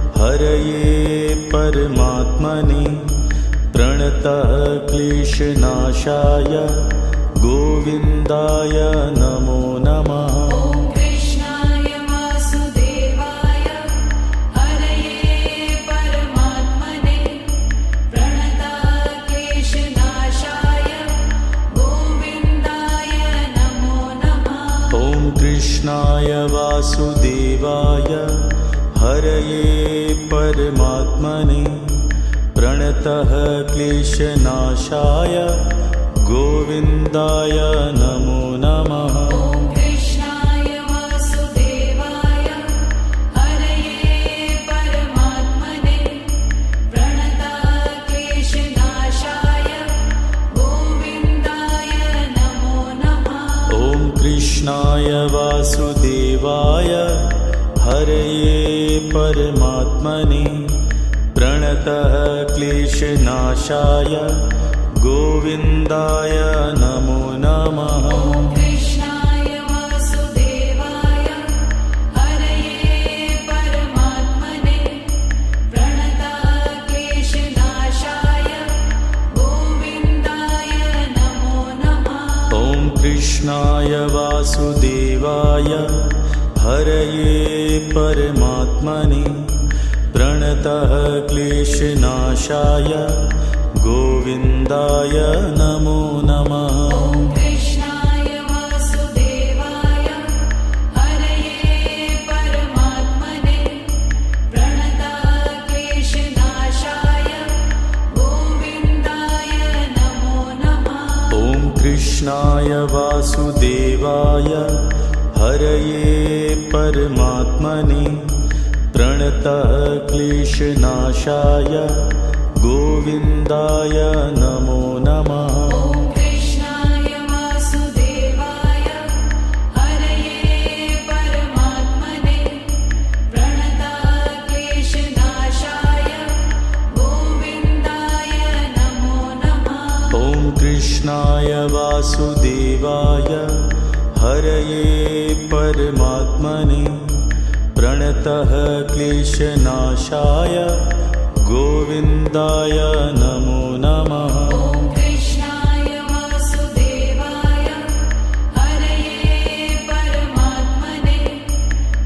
हरये परमात्मने प्रणतः क्लेशनाशाय गोविन्दाय नमो नमः। ॐ कृष्णाय वासुदेवाय हरये परमात्मने प्रणतक्लेशनाशाय गोविन्दाय नमो नमः। ॐ कृष्णाय वासुदेवाय हरये परमात्मने प्रणतः क्लेशनाशाय गोविन्दाय नमो नमः। ॐ कृष्णाय वासुदेवाय हरये परमात्मने प्रणतक्लेशनाशाय गोविन्दाय नमो नमः। ॐ कृष्णाय वासुदेवाय हरये परमात्मने प्रणतः क्लेशनाशाय गोविन्दाय नमो नमः। ॐ कृष्णाय वासुदेवाय हरये परमात्मने प्रणतक्लेशनाशाय गोविन्दाय नमो नमः। ॐ कृष्णाय वासुदेवाय हरये परमात्मने प्रणतः क्लेशनाशाय गोविन्दाय नमो नमः। ॐ कृष्णाय वासुदेवाय हरये परमात्मने प्रणतक्लेशनाशाय गोविन्दाय नमो नमः। ॐ कृष्णाय वासुदेवाय हरये परमात्मने प्रणतः क्लेशनाशाय गोविन्दाय नमो नमः। ॐ कृष्णाय वासुदेवाय हरये परमात्मने कृष्णाय वासुदेवाय हरये परमात्मने प्रणतः क्लेशनाशाय गोविन्दाय नमो नमः। ॐ कृष्णाय वासुदेवाय हरये परमात्मने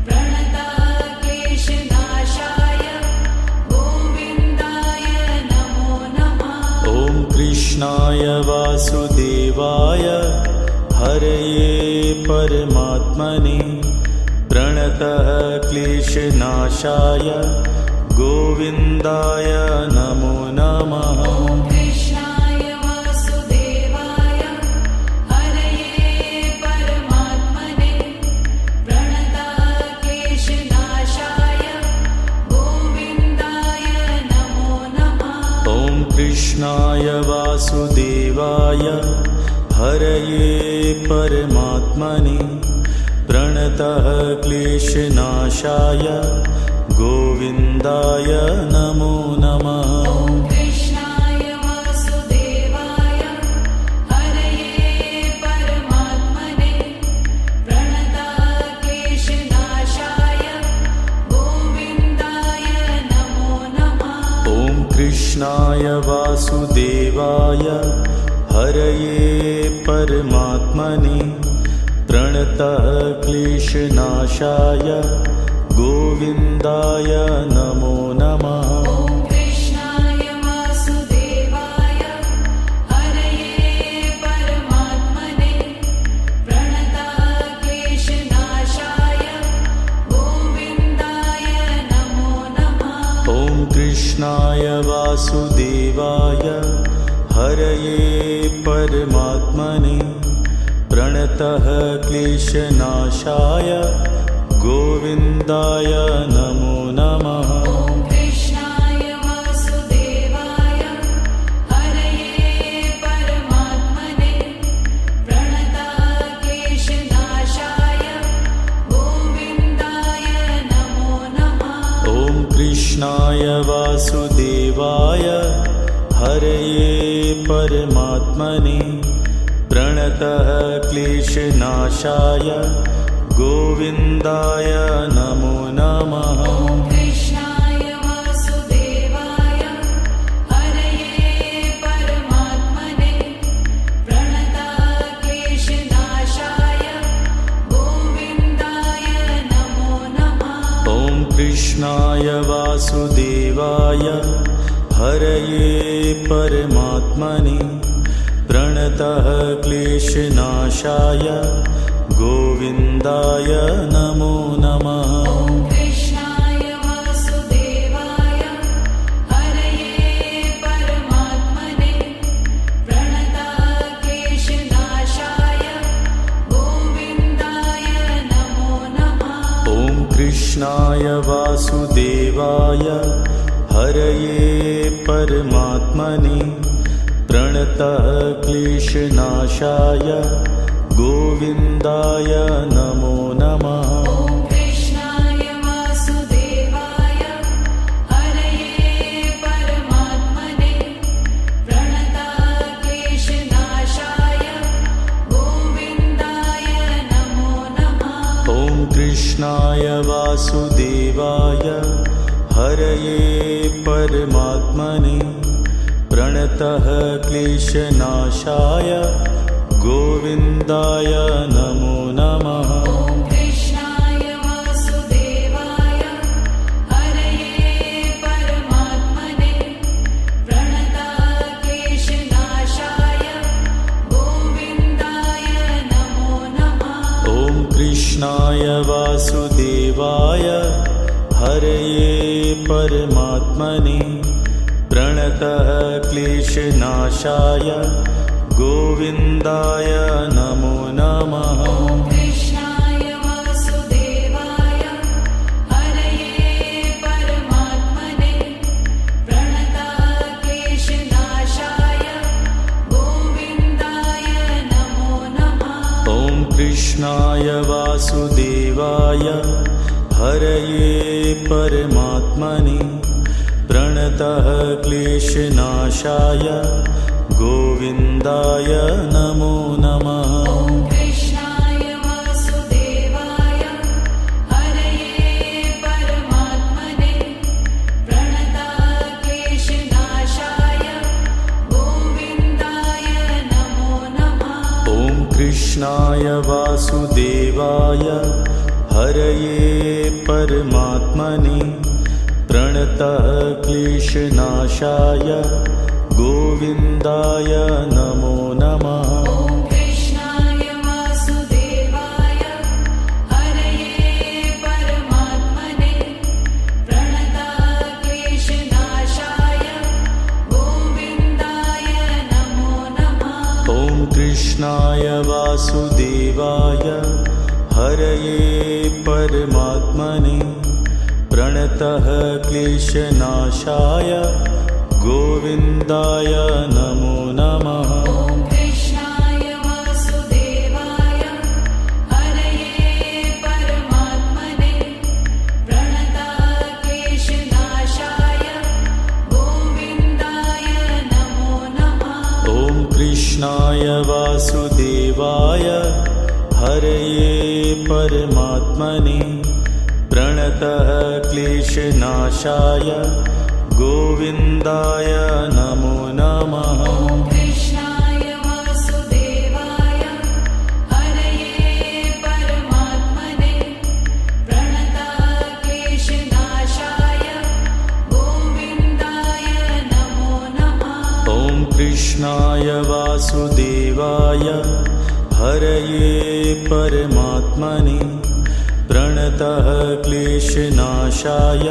प्रणतः क्लेशनाशाय गोविन्दाय नमो नमः। ॐ कृष्णाय वासुदेवाय हरये परमात्मने प्रणतः क्लेशनाशाय गोविन्दाय नमो नमः। ॐ कृष्णाय वासुदेवाय हरये परमात्मने प्रणतः क्लेशनाशाय गोविन्दाय नमो नमः। ॐ कृष्णाय वासुदेवाय हरये परमात्मने प्रणतः क्लेशनाशाय गोविन्दाय नमो नमः। ॐ कृष्णाय वासुदेवाय हरये परमात्मने प्रणतः क्लेशनाशाय गोविन्दाय नमो नमः। ॐ कृष्णाय वासुदेवाय हरये परमात्मने प्रणतः क्लेशनाशाय गोविन्दाय नमो नमः। ॐ कृष्णाय वासुदेवाय हरये परमात्मने प्रणतः क्लेशनाशाय गोविन्दाय नमो नमः। ॐ कृष्णाय वासुदेवाय हरये परमात्मने प्रणतः क्लेशनाशाय गोविन्दाय नमो नमः। ॐ कृष्णाय वासुदेवाय हरये परमात्मने प्रणतः क्लेशनाशाय गोविन्दाय नमो नमः। ॐ कृष्णाय वासुदेवाय हरये परमात्मने प्रणतः क्लेशनाशाय गोविन्दाय नमो नमः। ॐ कृष्णाय वासुदेवाय हरये परमात्मने प्रणतः क्लेशनाशाय गोविन्दाय नमो नमः। ॐ कृष्णाय वासुदेवाय हरये परमात्मने प्रणतः क्लेशनाशाय गोविन्दाय नमो नमः। ॐ कृष्णाय वासुदेवाय हरये परमात्मने प्रणतः क्लेशनाशाय गोविन्दाय नमो नमः। ॐ कृष्णाय वासुदेवाय हरये परमात्मने प्रणतः क्लेशनाशाय गोविन्दाय नमो नमः। ॐ कृष्णाय वासुदेवाय हरये परमात्मने प्रणतः क्लेशनाशाय गोविन्दाय नमो नमः। ॐ कृष्णाय वासुदेवाय हरये परमात्मने प्रणतः क्लेशनाशाय गोविन्दाय नमो नमः। ॐ कृष्णाय वासुदेवाय हरये परमात्मने प्रणतः क्लेशनाशाय गोविन्दाय नमो नमः। ॐ कृष्णाय वासुदेवाय हरये परमात्मने प्रणतः क्लेशनाशाय गोविन्दाय नमो नमः। ॐ कृष्णाय वासुदेवाय हरये परमात्मने प्रणतः क्लेशनाशाय गोविन्दाय नमो नमः। ॐ कृष्णाय वासुदेवाय हरये परमात्मने प्रणतः क्लेशनाशाय गोविन्दाय नमो नमः। ॐ कृष्णाय वासुदेवाय हरये परमात्मने प्रणताक्लेशनाशाय गोविन्दाय नमो नमः। ॐ कृष्णाय वासुदेवाय हरये परमात्मने प्रणतः क्लेशनाशाय गोविन्दाय नमो नमः। ॐ कृष्णाय वासुदेवाय हरये परमात्मने प्रणताक्लेशनाशाय गोविन्दाय नमो नमः। ॐ कृष्णाय वासुदेवाय हरये परमात्मने प्रणतः क्लेशनाशाय गोविन्दाय नमो नमः। ॐ कृष्णाय वासुदेवाय हरये परमात्मने प्रणताक्लेशनाशाय गोविन्दाय नमो नमः। ॐ कृष्णाय वासुदेवाय हरये परमात्मने प्रणतः क्लेशनाशाय गोविन्दाय नमो नमः। ॐ कृष्णाय वासुदेवाय हरये परमात्मने प्रणताक्लेशनाशाय गोविन्दाय नमो नमः। ॐ कृष्णाय वासुदेवाय हरये परमात्मने प्रणतः क्लेशनाशाय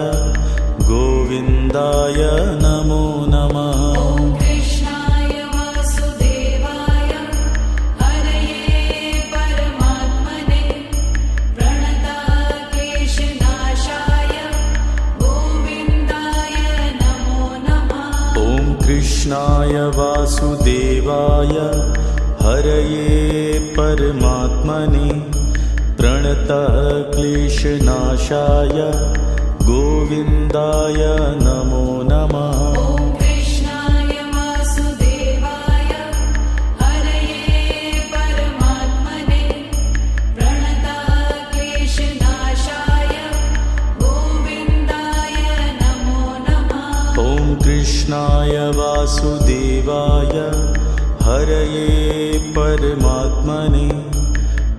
गोविन्दाय नमो नमः। ॐ कृष्णाय वासुदेवाय हरये परमात्मने प्रणताक्लेशनाशाय गोविन्दाय नमो नमः। ॐ कृष्णाय वासुदेवाय हरये परमात्मने प्रणतः क्लेशनाशाय गोविन्दाय नमो नमः। ॐ कृष्णाय वासुदेवाय हरये परमात्मने प्रणताक्लेशनाशाय गोविन्दाय नमो नमः। ॐ कृष्णाय वासुदेवाय हरये परमात्मने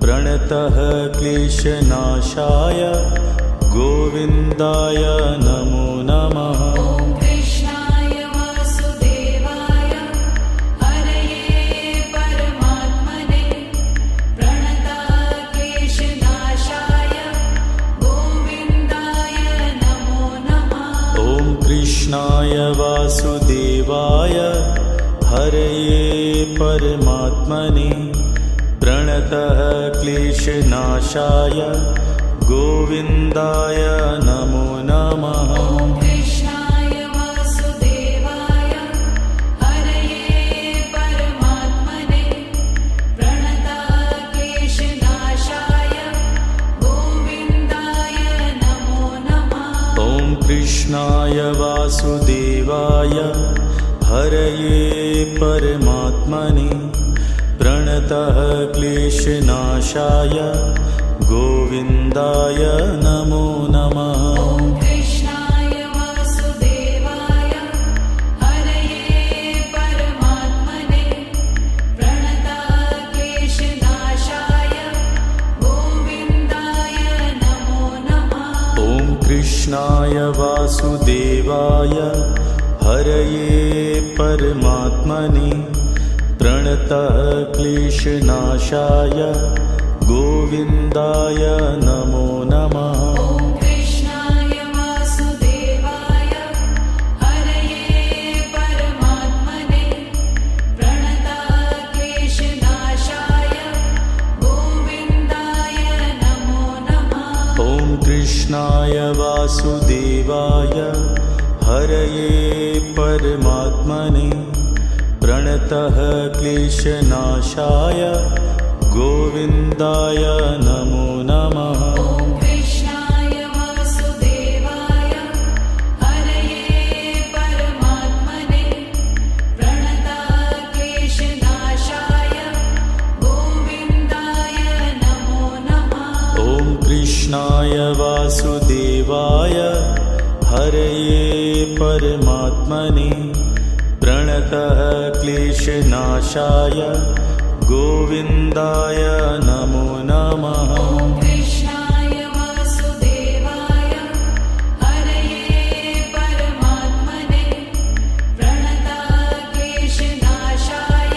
प्रणतः क्लेशनाशाय गोविन्दाय नमो नमः। ॐ कृष्णाय वासुदेवाय हरये परमात्मने प्रणताक्लेशनाशाय गोविन्दाय नमो नमः। ॐ कृष्णाय वासुदेवाय हरये परमात्मने प्रणतः क्लेशनाशाय गोविन्दाय नमो नमः। ॐ कृष्णाय वासुदेवाय हरये परमात्मने प्रणताक्लेशनाशाय गोविन्दाय नमो नमः। ॐ कृष्णाय वासुदेवाय हरये परमात्मने प्रणतः क्लेशनाशाय गोविन्दाय नमो नमः। ॐ कृष्णाय वासुदेवाय हरये परमात्मने प्रणताक्लेशनाशाय गोविन्दाय नमो नमः। ॐ कृष्णाय वासुदेवाय हरये परमात्मने प्रणतः क्लेशनाशाय गोविन्दाय नमो नमः। ॐ कृष्णाय वासुदेवाय हरये परमात्मने प्रणताक्लेशनाशाय गोविन्दाय नमो नमः। ॐ कृष्णाय वासुदेवाय हरये परमात्मने प्रणतः क्लेशनाशाय गोविन्दाय नमो नमः। ॐ कृष्णाय वासुदेवाय हरये परमात्मने प्रणताक्लेशनाशाय परमात्मने प्रणतः क्लेशनाशाय गोविन्दाय नमो नमः। ॐ कृष्णाय वासुदेवाय हरये परमात्मने प्रणताः क्लेशनाशाय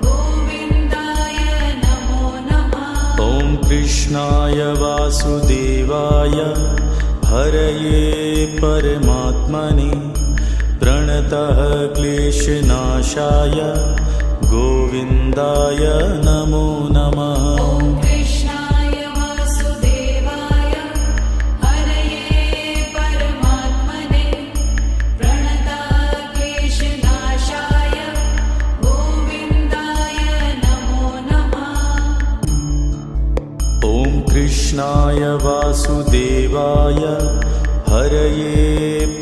गोविन्दाय नमो नमः। ॐ कृष्णाय वासुदेवाय हरये परमात्मने प्रणतः क्लेशनाशाय गोविन्दाय नमो नमः। ॐ कृष्णाय वासुदेवाय हरये परमात्मने प्रणताः क्लेशनाशाय गोविन्दाय नमो नमः। ॐ कृष्णाय वासुदेवाय हरये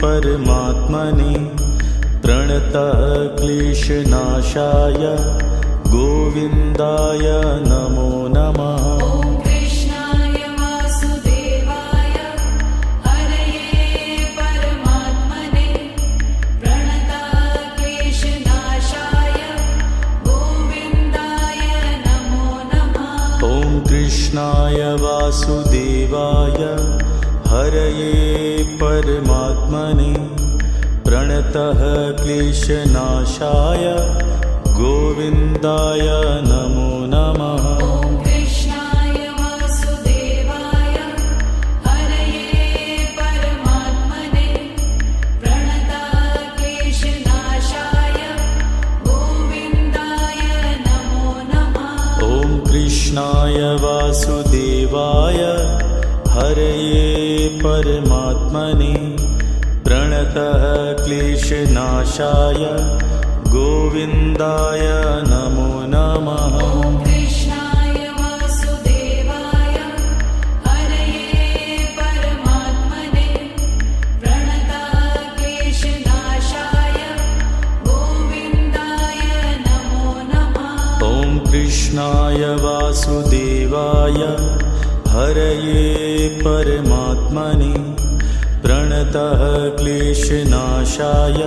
परमात्मने प्रणतः क्लेशनाशाय गोविन्दाय नमो नमः। ॐ कृष्णाय वासुदेवाय हरये परमात्मने प्रणताः क्लेशनाशाय गोविन्दाय नमो नमः। ॐ कृष्णाय वासुदेवाय हरये परमात्मने प्रणतः क्लेशनाशाय गोविन्दाय नमो नमः। ॐ कृष्णाय वासुदेवाय हरये परमात्मने प्रणताः क्लेशनाशाय गोविन्दाय नमो नमः। ॐ कृष्णाय वासुदेवाय हरये परमात्मने प्रणतः क्लेशनाशाय गोविन्दाय नमो नमः। ॐ कृष्णाय वासुदेवाय हरये परमात्मने प्रणताः क्लेशनाशाय गोविन्दाय नमो नमः। ॐ कृष्णाय वासुदेवाय हरये परमात्मने प्रणतः क्लेशनाशाय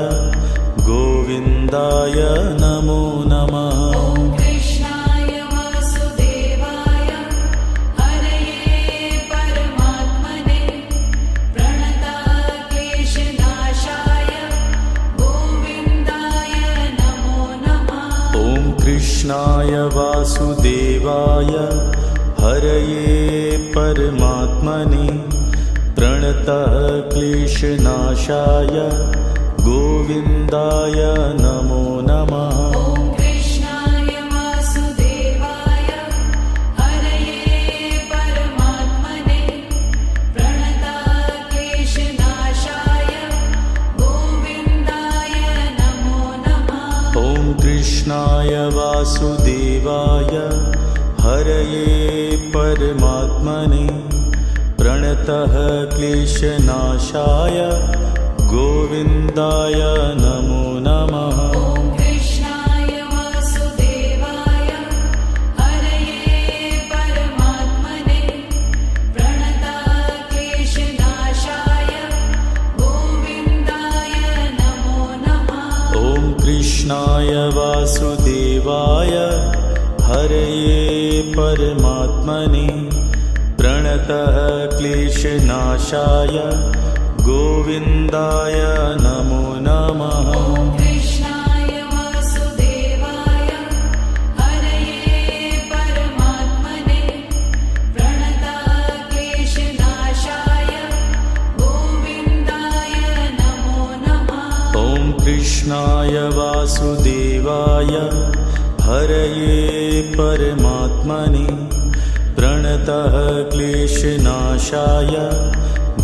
गोविन्दाय नमो नमः। ॐ कृष्णाय वासुदेवाय हरये परमात्मने प्रणताः क्लेशनाशाय गोविन्दाय नमो नमः। ॐ कृष्णाय वासुदेवाय हरये परमात्मने प्रणतः क्लेशनाशाय गोविन्दाय नमो नमः। ॐ कृष्णाय वासुदेवाय हरये परमात्मने प्रणताः क्लेशनाशाय गोविन्दाय नमो नमः। ॐ कृष्णाय वासुदेवाय हरये परमात्मने प्रणतः क्लेशनाशाय गोविन्दाय नमो नमः। ॐ कृष्णाय वासुदेवाय हरये परमात्मने प्रणताः क्लेशनाशाय गोविन्दाय नमो नमः। ॐ कृष्णाय वासुदेवाय हरये परमात्मने प्रणतः क्लेशनाशाय गोविन्दाय नमो नमः। ॐ कृष्णाय वासुदेवाय हरये परमात्मने प्रणताः क्लेशनाशाय गोविन्दाय नमो नमः। ॐ कृष्णाय वासुदेवाय हरये परमात्मने प्रणतः क्लेशनाशाय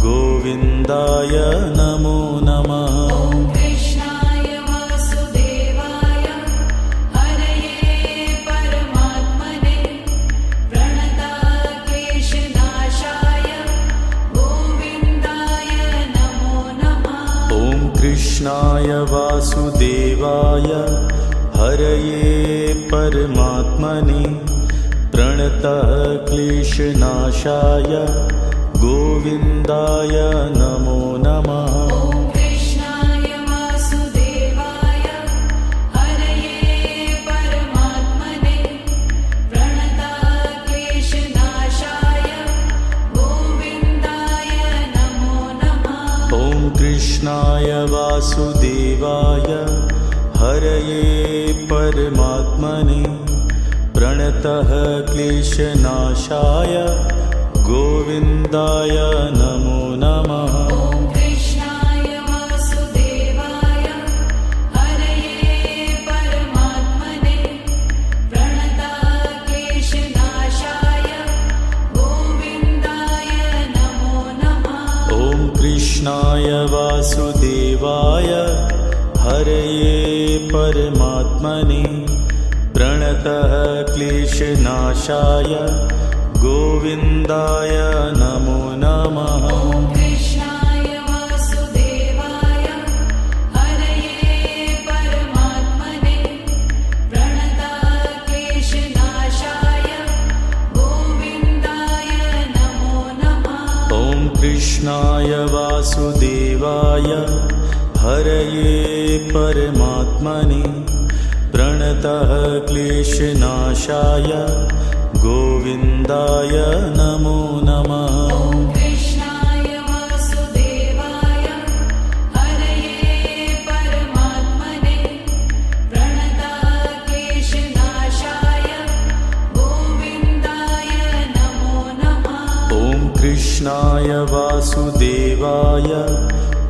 गोविन्दाय नमो नमः। ॐ कृष्णाय वासुदेवाय हरये परमात्मने प्रणताः क्लेशनाशाय गोविन्दाय नमो नमः। ॐ कृष्णाय वासुदेवाय हरये परमात्मने प्रणतः क्लेशनाशाय गोविन्दाय नमो नमः। ॐ कृष्णाय वासुदेवाय हरये परमात्मने प्रणतः क्लेशनाशाय गोविन्दाय नमो नमः। ॐ कृष्णाय वासुदेवाय हरये परमात्मने प्रणतः क्लेशनाशाय गोविन्दाय नमो नमः। ॐ कृष्णाय वासुदेवाय हरये परमात्मने प्रणतः क्लेशनाशाय गोविन्दाय नमो नमः। ॐ कृष्णाय वासुदेवाय हरये परमात्मने प्रणतः क्लेशनाशाय गोविन्दाय नमो नमः। ॐ कृष्णाय वासुदेवाय हरये परमात्मने प्रणतः क्लेशनाशाय गोविन्दाय नमो नमः। ॐ कृष्णाय वासुदेवाय हरये परमात्मने प्रणतः क्लेशनाशाय गोविन्दाय नमो नमः। ॐ कृष्णाय वासुदेवाय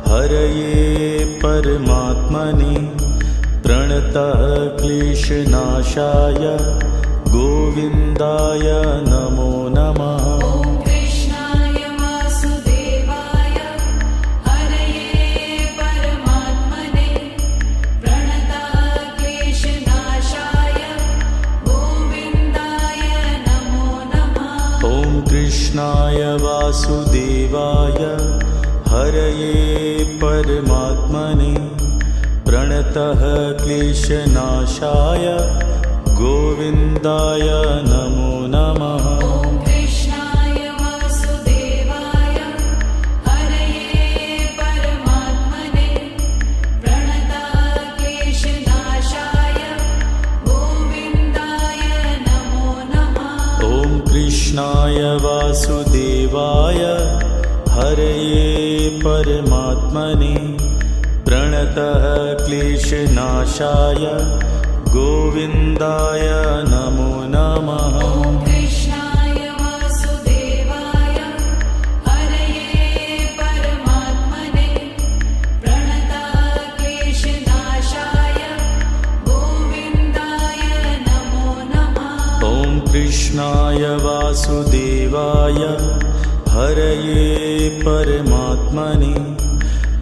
हरये परमात्मने प्रणतः क्लेशनाशाय गोविन्दाय नमो नमः। ॐ कृष्णाय वासुदेवाय हरये परमात्मने प्रणतः क्लेशनाशाय गोविन्दाय नमो नमः। ॐ कृष्णाय वासुदेवाय हरये परमात्मने प्रणतः क्लेशनाशाय गोविन्दाय नमो नमः। ॐ कृष्णाय वासुदेवाय हरये परमात्मने प्रणतः क्लेशनाशाय गोविन्दाय नमो नमः। ॐ कृष्णाय वासुदेवाय हरये परमात्मने प्रणतः क्लेशनाशाय गोविन्दाय नमो नमः। ॐ कृष्णाय वासुदेवाय हरये परमात्मने प्रणतः क्लेशनाशाय गोविन्दाय नमो नमः। ॐ कृष्णाय वासुदेवाय हरये परमात्मने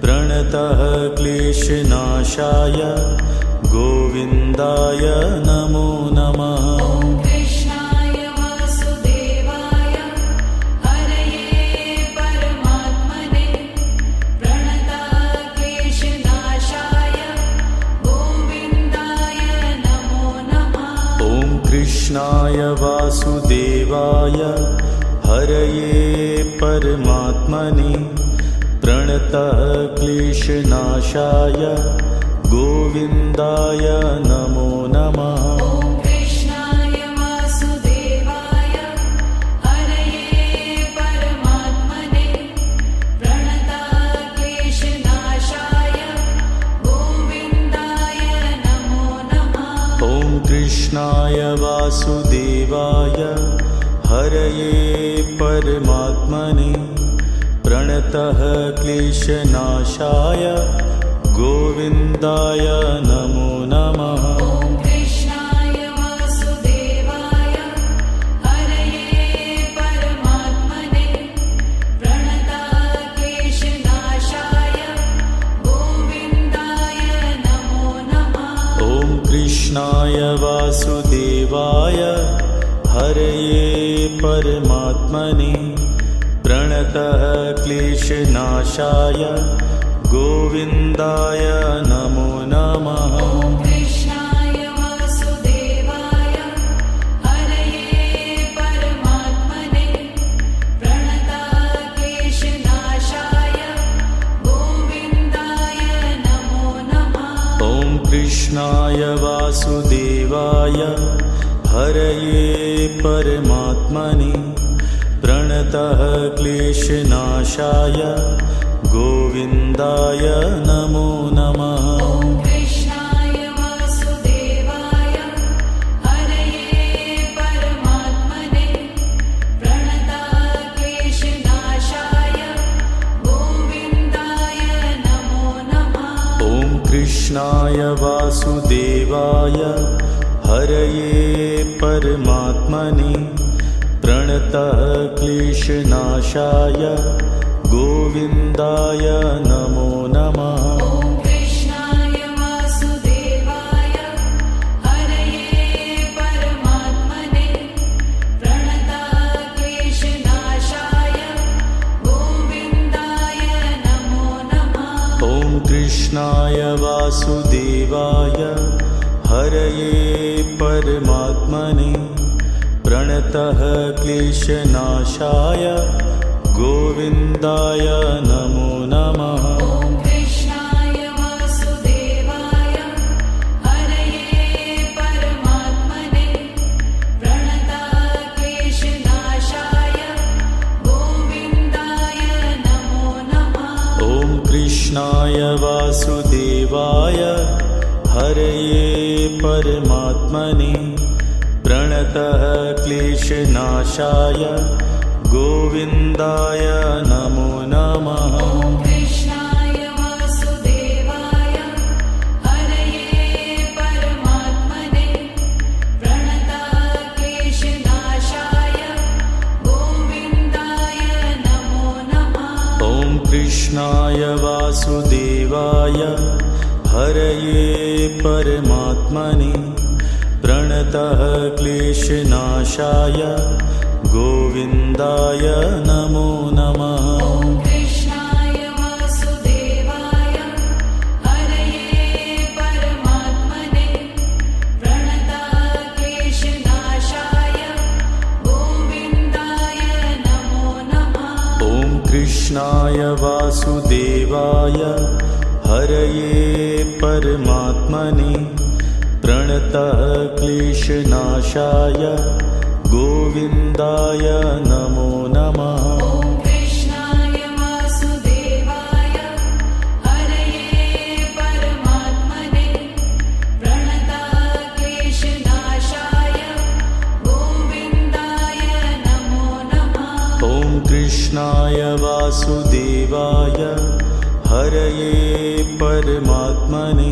प्रणतः क्लेशनाशाय गोविन्दाय नमो नमः। ॐ कृष्णाय वासुदेवाय हरये परमात्मने प्रणतः क्लेशनाशाय गोविन्दाय नमो नमः। ॐ कृष्णाय वासुदेवाय हरये परमात्मने प्रणतः क्लेशनाशाय गोविन्दाय नमो नमः। ॐ कृष्णाय वासुदेवाय हरये परमात्मने प्रणतः क्लेशनाशाय गोविन्दाय नमो नमः। ॐ कृष्णाय वासुदेवाय हरये परमात्मने प्रणतः क्लेशनाशाय गोविन्दाय नमो नमः। ॐ कृष्णाय वासुदेवाय हरये परमात्मने प्रणतः क्लेशनाशाय गोविन्दाय नमो नमः। ॐ कृष्णाय वासुदेवाय हरये परमात्मने प्रणतः क्लेशनाशाय गोविन्दाय नमो नमः। ॐ कृष्णाय वासुदेवाय हरये परमात्मने प्रणतः क्लेशनाशाय गोविन्दाय नमो नमः। ॐ कृष्णाय वासुदेवाय हरये परमात्मने प्रणतः क्लेशनाशाय गोविन्दाय नमो नमः। ॐ कृष्णाय वासुदेवाय हरये परमात्मने प्रणतक्लेशनाशाय गोविन्दाय नमो नमः। ॐ कृष्णाय वासुदेवाय हरये परमात्मने प्रणतः क्लेशनाशाय गोविन्दाय नमो नमः। ॐ कृष्णाय वासुदेवाय हरये परमात्मने प्रणतक्लेशनाशाय गोविन्दाय नमो नमः। ॐ कृष्णाय वासुदेवाय हरये परमात्मने प्रणतः क्लेशनाशाय गोविन्दाय नमो नमः। ॐ कृष्णाय वासुदेवाय हरये परमात्मने प्रणतक्लेशनाशाय गोविन्दाय नमो नमः। ॐ कृष्णाय वासुदेवाय हरये परमात्मने प्रणतः क्लेशनाशाय गोविन्दाय नमो नमः। ॐ कृष्णाय वासुदेवाय हरये परमात्मने प्रणतक्लेशनाशाय गोविन्दाय नमो नमः। ॐ कृष्णाय वासुदेवाय हरये परमात्मने प्रणतः क्लेशनाशाय गोविन्दाय नमो नमः। ॐ कृष्णाय वासुदेवाय हरये परमात्मने प्रणतक्लेशनाशाय गोविन्दाय नमो नमः। ॐ कृष्णाय वासुदेवाय हरये परमात्मने प्रणतः क्लेशनाशाय गोविन्दाय नमो नमः। ॐ कृष्णाय वासुदेवाय हरये परमात्मने प्रणतक्लेशनाशाय गोविन्दाय नमो नमः। ॐ कृष्णाय वासुदेवाय हरये परमात्मने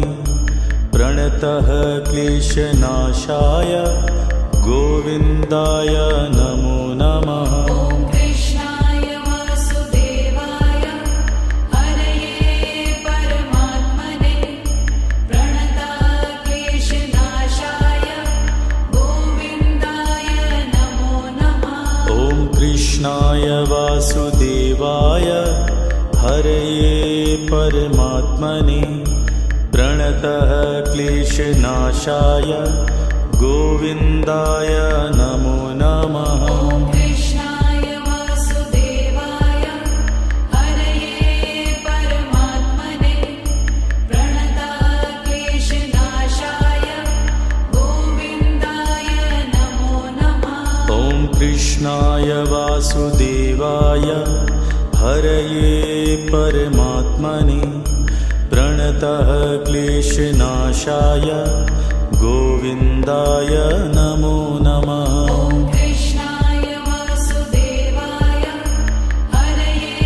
प्रणतः क्लेशनाशाय गोविन्दाय नमो नमः। ॐ कृष्णाय वासुदेवाय हरये परमात्मने प्रणतक्लेशनाशाय गोविन्दाय नमो नमः। ॐ कृष्णाय वासुदेवाय हरये परमात्मने प्रणतः क्लेशनाशाय गोविन्दाय नमो नमः। ॐ कृष्णाय वासुदेवाय हरये परमात्मने प्रणतक्लेशनाशाय गोविन्दाय नमो नमः। ॐ कृष्णाय वासुदेवाय हरये परमात्मने प्रणतः क्लेशनाशाय गोविन्दाय नमो नमः। ॐ कृष्णाय वासुदेवाय हरये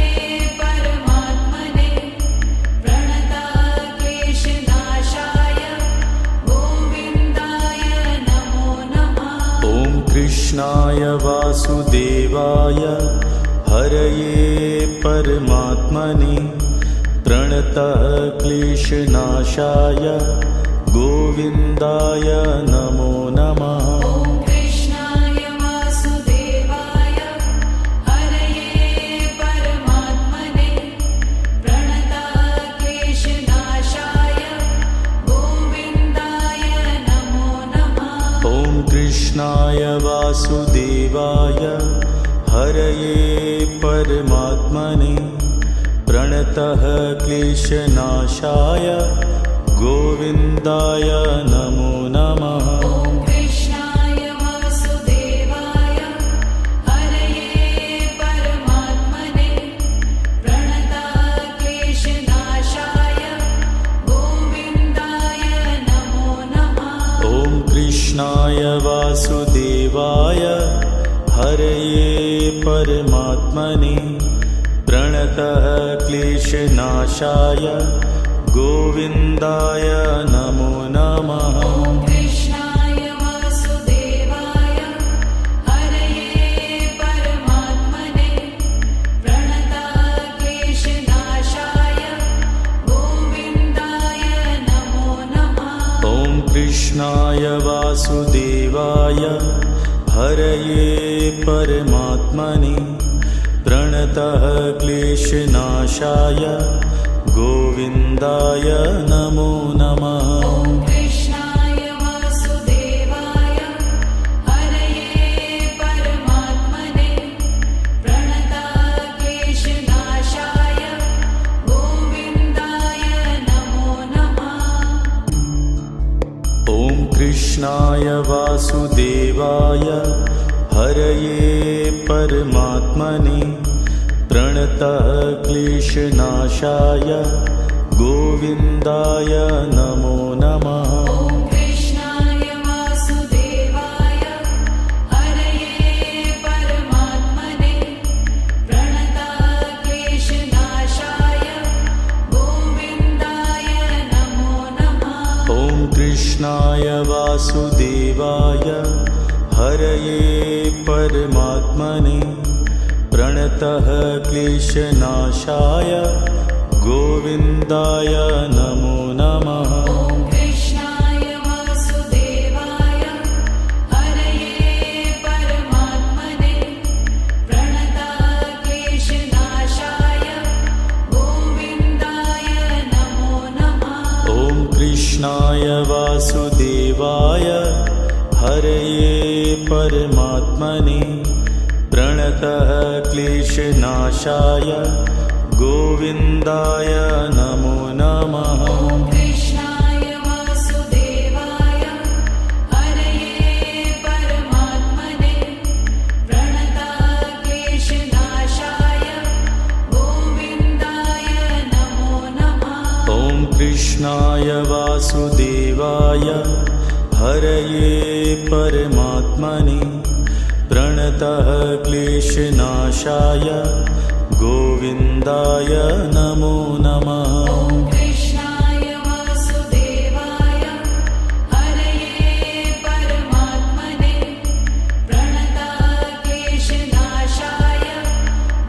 परमात्मने प्रणतक्लेशनाशाय गोविन्दाय नमो नमः। ॐ कृष्णाय वासुदेवाय हरये परमात्मने प्रणतः क्लेशनाशाय गोविन्दाय नमो नमः। ॐ कृष्णाय वासुदेवाय हरये परमात्मने प्रणतक्लेशनाशाय गोविन्दाय नमो नमः। ॐ कृष्णाय वासुदेवाय हरये परमात्मने प्रणतः क्लेशनाशाय गोविन्दाय नमो नमः। ॐ कृष्णाय वासुदेवाय हरये परमात्मने प्रणतक्लेशनाशाय कृष्णाय वासुदेवाय हरये परमात्मने प्रणतः क्लेशनाशाय गोविन्दाय नमो नमः। ॐ कृष्णाय वासुदेवाय हरये परमात्मने प्रणतः क्लेशनाशाय गोविन्दाय नमो नमः। ॐ कृष्णाय वासुदेवाय हरये परमात्मने प्रणतः क्लेशनाशाय गोविन्दाय नमो नमः। ॐ कृष्णाय वासुदेवाय हरये परमात्मने प्रणतः क्लेशनाशाय गोविन्दाय नमो नमः। ॐ कृष्णाय वासुदेवाय हरये परमात्मने प्रणतः क्लेशनाशाय गोविन्दाय नमो नमः। ॐ कृष्णाय वासुदेवाय हरये परमात्मने प्रणतः क्लेशनाशाय गोविन्दाय नमो नमः। ॐ कृष्णाय वासुदेवाय हरये परमात्मने प्रणतः क्लेशनाशाय गोविन्दाय नमो नमः। ॐ कृष्णाय वासुदेवाय हरये परमात्मने प्रणतः क्लेशनाशाय गोविन्दाय नमो नमः। ॐ कृष्णाय वासुदेवाय हरये परमात्मने प्रणतः क्लेशनाशाय गोविन्दाय नमो नमः। ॐ कृष्णाय वासुदेवाय हरये परमात्मने प्रणतः क्लेशनाशाय गोविन्दाय नमो नमः। ॐ कृष्णाय वासुदेवाय हरये परमात्मने प्रणतः क्लेशनाशाय गोविन्दाय नमो नमः। ॐ कृष्णाय वासुदेवाय हरये परमात्मने प्रणतः क्लेशनाशाय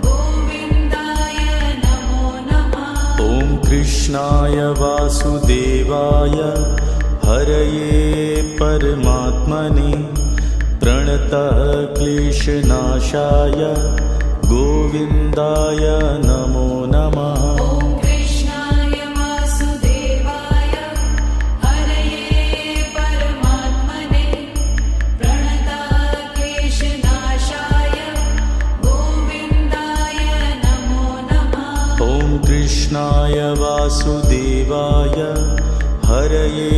गोविन्दाय नमो नमः। ॐ कृष्णाय वासुदेवाय हरये परमात्मने प्रणतः क्लेशनाशाय गोविन्दाय नमो नमः। ॐ कृष्णाय वासुदेवाय हरये परमात्मने प्रणतः क्लेशनाशाय गोविन्दाय नमो नमः। ॐ कृष्णाय वासुदेवाय हरये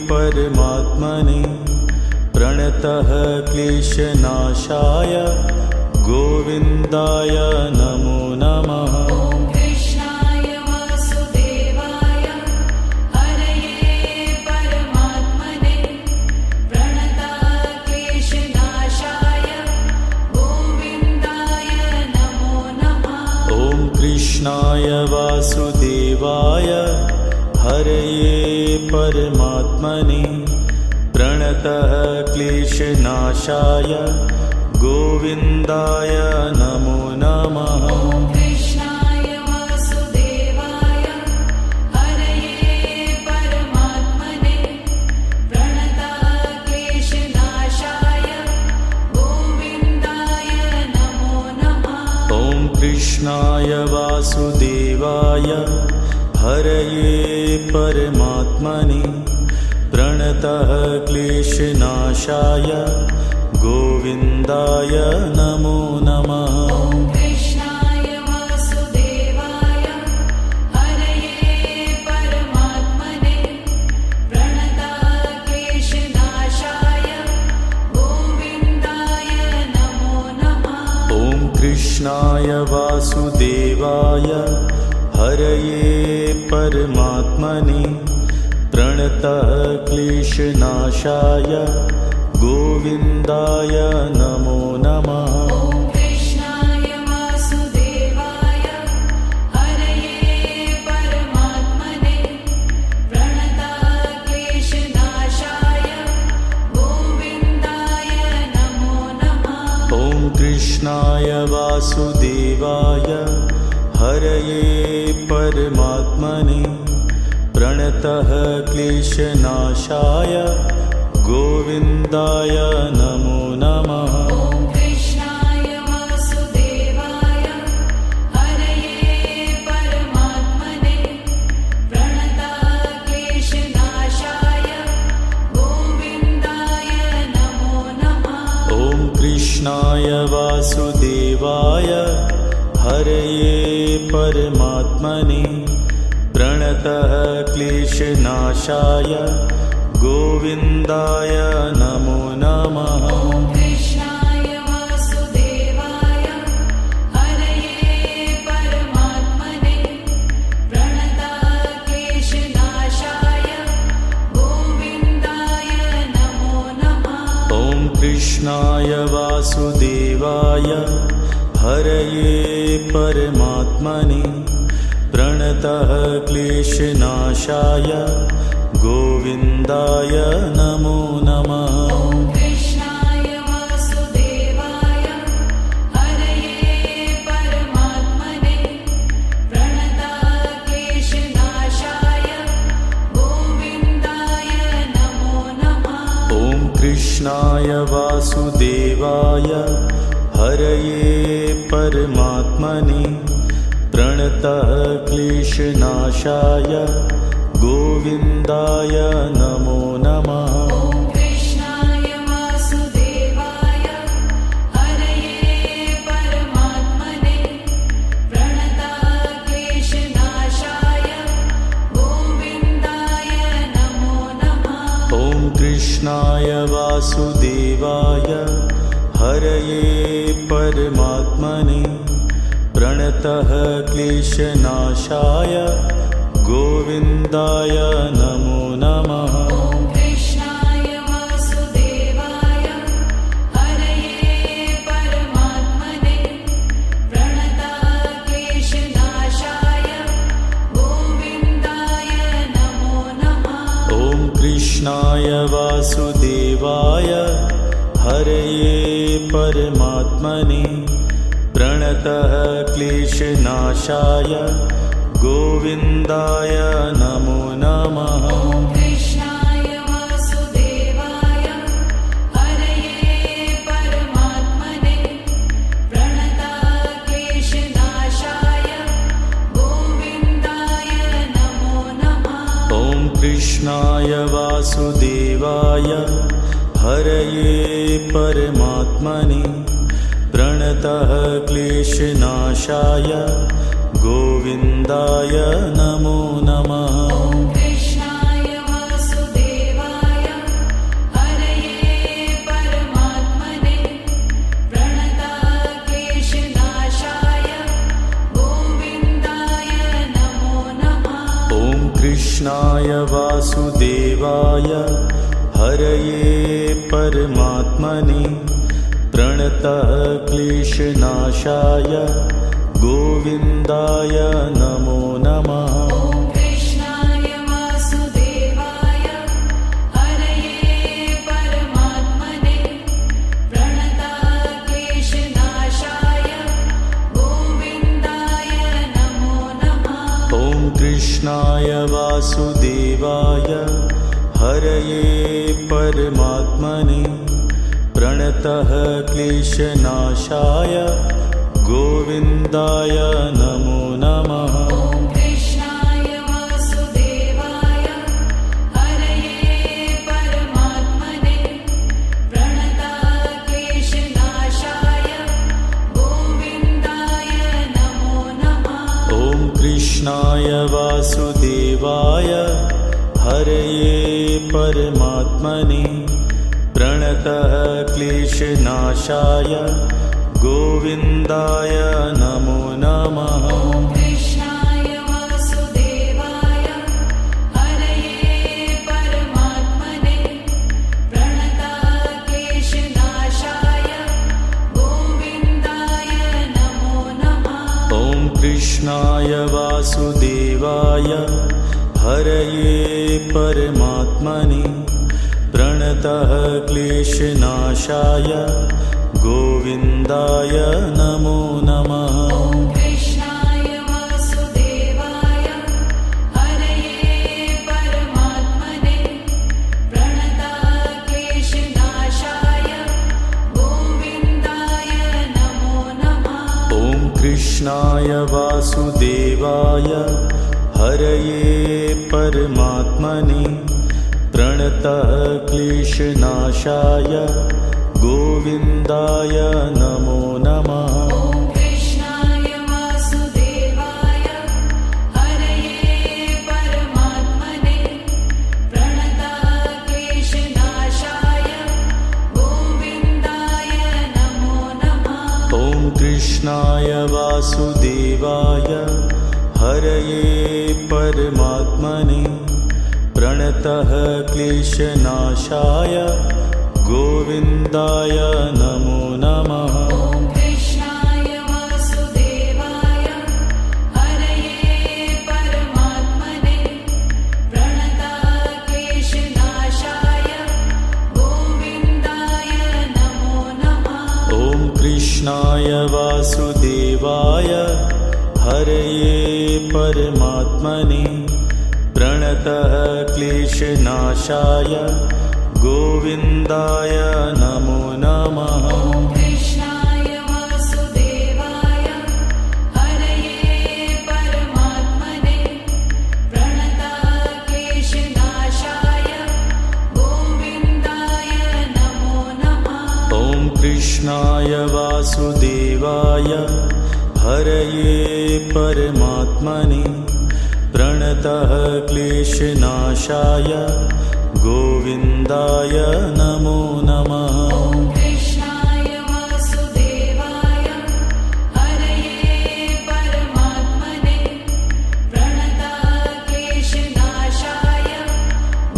परमात्मने प्रणतः क्लेशनाशाय गोविन्दाय नमो नमः। ॐ कृष्णाय वासुदेवाय हरये परमात्मने प्रणतः क्लेशनाशाय गोविन्दाय नमो नमः। ॐ कृष्णाय वासुदेवाय हरये परमात्मने प्रणतः क्लेशनाशाय गोविन्दाय नमो नमः। ॐ कृष्णाय वासुदेवाय हरये परमात्मने प्रणतः क्लेशनाशाय गोविन्दाय नमो नमः। ॐ कृष्णाय वासुदेवाय हरये परमात्मने प्रणतः क्लेशनाशाय गोविन्दाय नमो नमः। ॐ कृष्णाय वासुदेवाय हरये परमात्मने प्रणतः क्लेशनाशाय गोविन्दाय नमो नमः। ॐ कृष्णाय वासुदेवाय हरये परमात्मने प्रणतः क्लेशनाशाय गोविन्दाय नमो नमः। ॐ कृष्णाय वासुदेवाय हरये परमात्मने प्रणतः क्लेशनाशाय गोविन्दाय नमो नमः। ॐ कृष्णाय वासुदेवाय हरये परमात्मने प्रणतः क्लेशनाशाय गोविन्दाय नमो नमः। ॐ कृष्णाय वासुदेवाय हरये परमात्मने प्रणतः क्लेशनाशाय गोविन्दाय नमो नमः। ॐ कृष्णाय वासुदेवाय हरये परमात्मने प्रणतः क्लेशनाशाय गोविन्दाय नमो नमः। ॐ कृष्णाय वासुदेवाय हरये परमात्मने प्रणतः क्लेशनाशाय गोविन्दाय नमो नमः। ॐ कृष्णाय वासुदेवाय हरये परमात्मने प्रणतः क्लेशनाशाय गोविन्दाय नमो नमः। ॐ कृष्णाय वासुदेवाय हरये परमात्मने प्रणतः क्लेशनाशाय गोविन्दाय नमो नमः। ॐ कृष्णाय वासुदेवाय हरये परमात्मने प्रणतः क्लेशनाशाय गोविन्दाय नमो नमः। ॐ कृष्णाय वासुदेवाय हरये परमात्मने प्रणतः क्लेशनाशाय गोविन्दाय नमो नमः। ॐ कृष्णाय वासुदेवाय हरये परमात्मने प्रणतः क्लेशनाशाय गोविन्दाय नमो नमः। ॐ कृष्णाय वासुदेवाय हरये परमात्मने प्रणतः क्लेशनाशाय गोविन्दाय नमो नमः। ॐ कृष्णाय वासुदेवाय हरये परमात्मने प्रणतः क्लेशनाशाय गोविन्दाय नमो नमः। ॐ कृष्णाय वासुदेवाय हरये परमात्मने प्रणतः क्लेशनाशाय गोविन्दाय नमो नमः। ॐ कृष्णाय वासुदेवाय हरये परमात्मने प्रणतः क्लेशनाशाय गोविन्दाय नमो नमः। ॐ कृष्णाय वासुदेवाय हरये परमात्मने प्रणतः क्लेशनाशाय गोविन्दाय नमो नमः। ॐ कृष्णाय वासुदेवाय हरये परमात्मने प्रणतः क्लेशनाशाय गोविन्दाय नमो नमः। ॐ कृष्णाय वासुदेवाय हरये परमात्मने प्रणतः क्लेशनाशाय गोविन्दाय नमो नमः। ॐ कृष्णाय वासुदेवाय हरये परमात्मने प्रणतः क्लेशनाशाय गोविन्दाय नमो नमः। ॐ कृष्णाय वासुदेवाय हरये परमात्मने प्रणतः क्लेशनाशाय गोविन्दाय नमो नमः। ॐ कृष्णाय वासुदेवाय हरये परमात्मने प्रणतः क्लेशनाशाय गोविन्दाय नमो नमः। ॐ कृष्णाय वासुदेवाय हरये कृष्णाय वासुदेवाय हरये परमात्मने प्रणतः क्लेशनाशाय गोविन्दाय नमो नमः। ॐ कृष्णाय वासुदेवाय हरये परमात्मने प्रणतः क्लेशनाशाय गोविन्दाय नमो नमः। ॐ कृष्णाय वासुदेवाय हरये परमात्मने प्रणतः क्लेशनाशाय गोविन्दाय नमो नमः। ॐ कृष्णाय वासुदेवाय हरये परमात्मने प्रणतः क्लेशनाशाय गोविन्दाय नमो नमः। ॐ कृष्णाय वासुदेवाय हरये परमात्मने प्रणतः क्लेशनाशाय गोविन्दाय नमो नमः। ॐ कृष्णाय वासुदेवाय हरये परमात्मने प्रणतः क्लेशनाशाय गोविन्दाय नमो नमः। ॐ कृष्णाय वासुदेवाय हरये परमात्मने प्रणतः क्लेशनाशाय गोविन्दाय नमो नमः। ॐ कृष्णाय वासुदेवाय हरये परमात्मने प्रणतः क्लेशनाशाय गोविन्दाय नमो नमः। ॐ कृष्णाय वासुदेवाय हरये परमात्मने प्रणतः क्लेशनाशाय गोविन्दाय नमो नमः। ॐ कृष्णाय वासुदेवाय हरये परमात्मने प्रणतः क्लेशनाशाय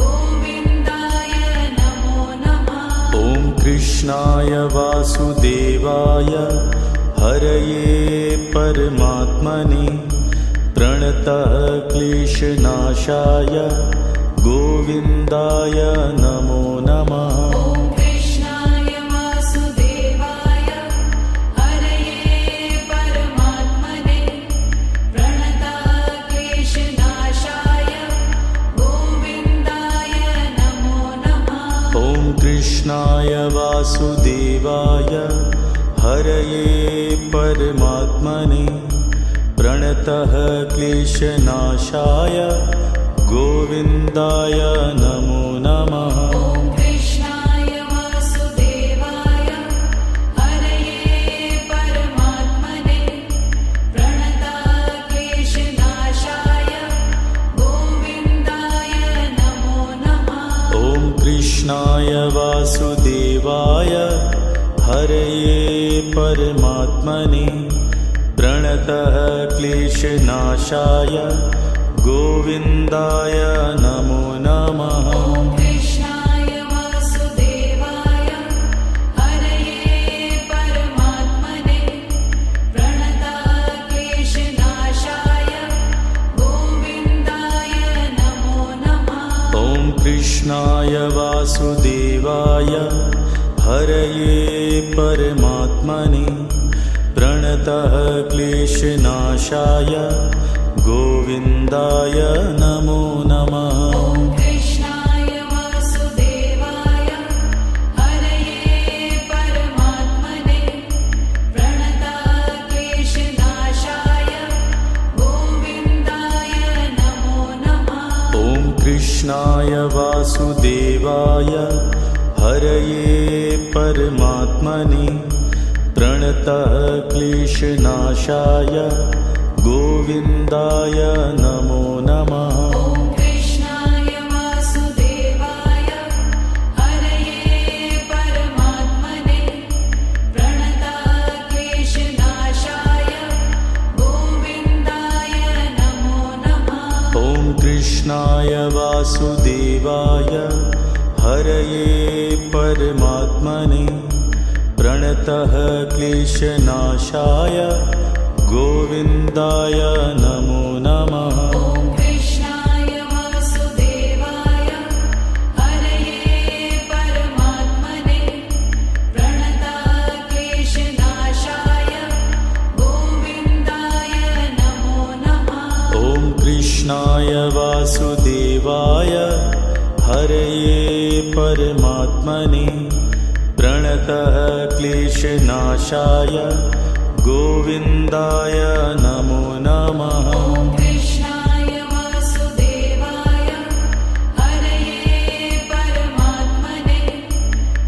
गोविन्दाय नमो नमः। ॐ कृष्णाय वासुदेवाय हरये परमात्मने प्रणतः क्लेशनाशाय गोविन्दाय नमो नमः। ॐ कृष्णाय वासुदेवाय हरये परमात्मने प्रणतः क्लेशनाशाय गोविन्दाय नमो नमः। ॐ कृष्णाय वासुदेवाय हरये परमात्मने प्रणतः क्लेशनाशाय गोविन्दाय नमो नमः। ॐ कृष्णाय वासुदेवाय हरये परमात्मने प्रणतः क्लेशनाशाय गोविन्दाय नमो नमः। ॐ कृष्णाय वासुदेवाय हरये परमात्मने प्रणतः क्लेशनाशाय गोविन्दाय नमो नमः। ॐ कृष्णाय वासुदेवाय हरये परमात्मने प्रणतः क्लेशनाशाय गोविन्दाय नमो नमः। ॐ कृष्णाय वासुदेवाय हरये परमात्मने प्रणतः क्लेशनाशाय गोविन्दाय नमो नमः। ॐ कृष्णाय वासुदेवाय हरये परमात्मने प्रणतः क्लेशनाशाय गोविन्दाय नमो नमः। ॐ कृष्णाय वासुदेवाय हरये परमात्मने प्रणतः क्लेशनाशाय गोविन्दाय नमो नमः। ॐ कृष्णाय वासुदेवाय हरये परमात्मने प्रणतः क्लेशनाशाय गोविन्दाय नमो नमः। ॐ कृष्णाय वासुदेवाय हरये परमात्मने प्रणतः क्लेशनाशाय गोविन्दाय नमो नमः ॐ कृष्णाय वासुदेवाय हरये परमात्मने प्रणतक्लेशनाशाय गोविन्दाय नमो नमः ॐ कृष्णाय वासुदेवाय हरये परमात्मने प्रणतः क्लेशनाशाय गोविन्दाय नमो नमः ॐ कृष्णाय वासुदेवाय हरये परमात्मने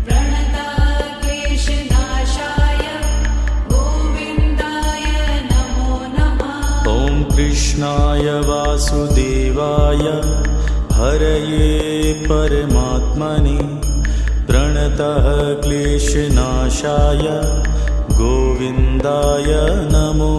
प्रणतक्लेशनाशाय गोविन्दाय नमो नमः ॐ कृष्णाय वासुदेवाय हरये परमात्मने प्रणतः क्लेशनाशाय गोविन्दाय नमो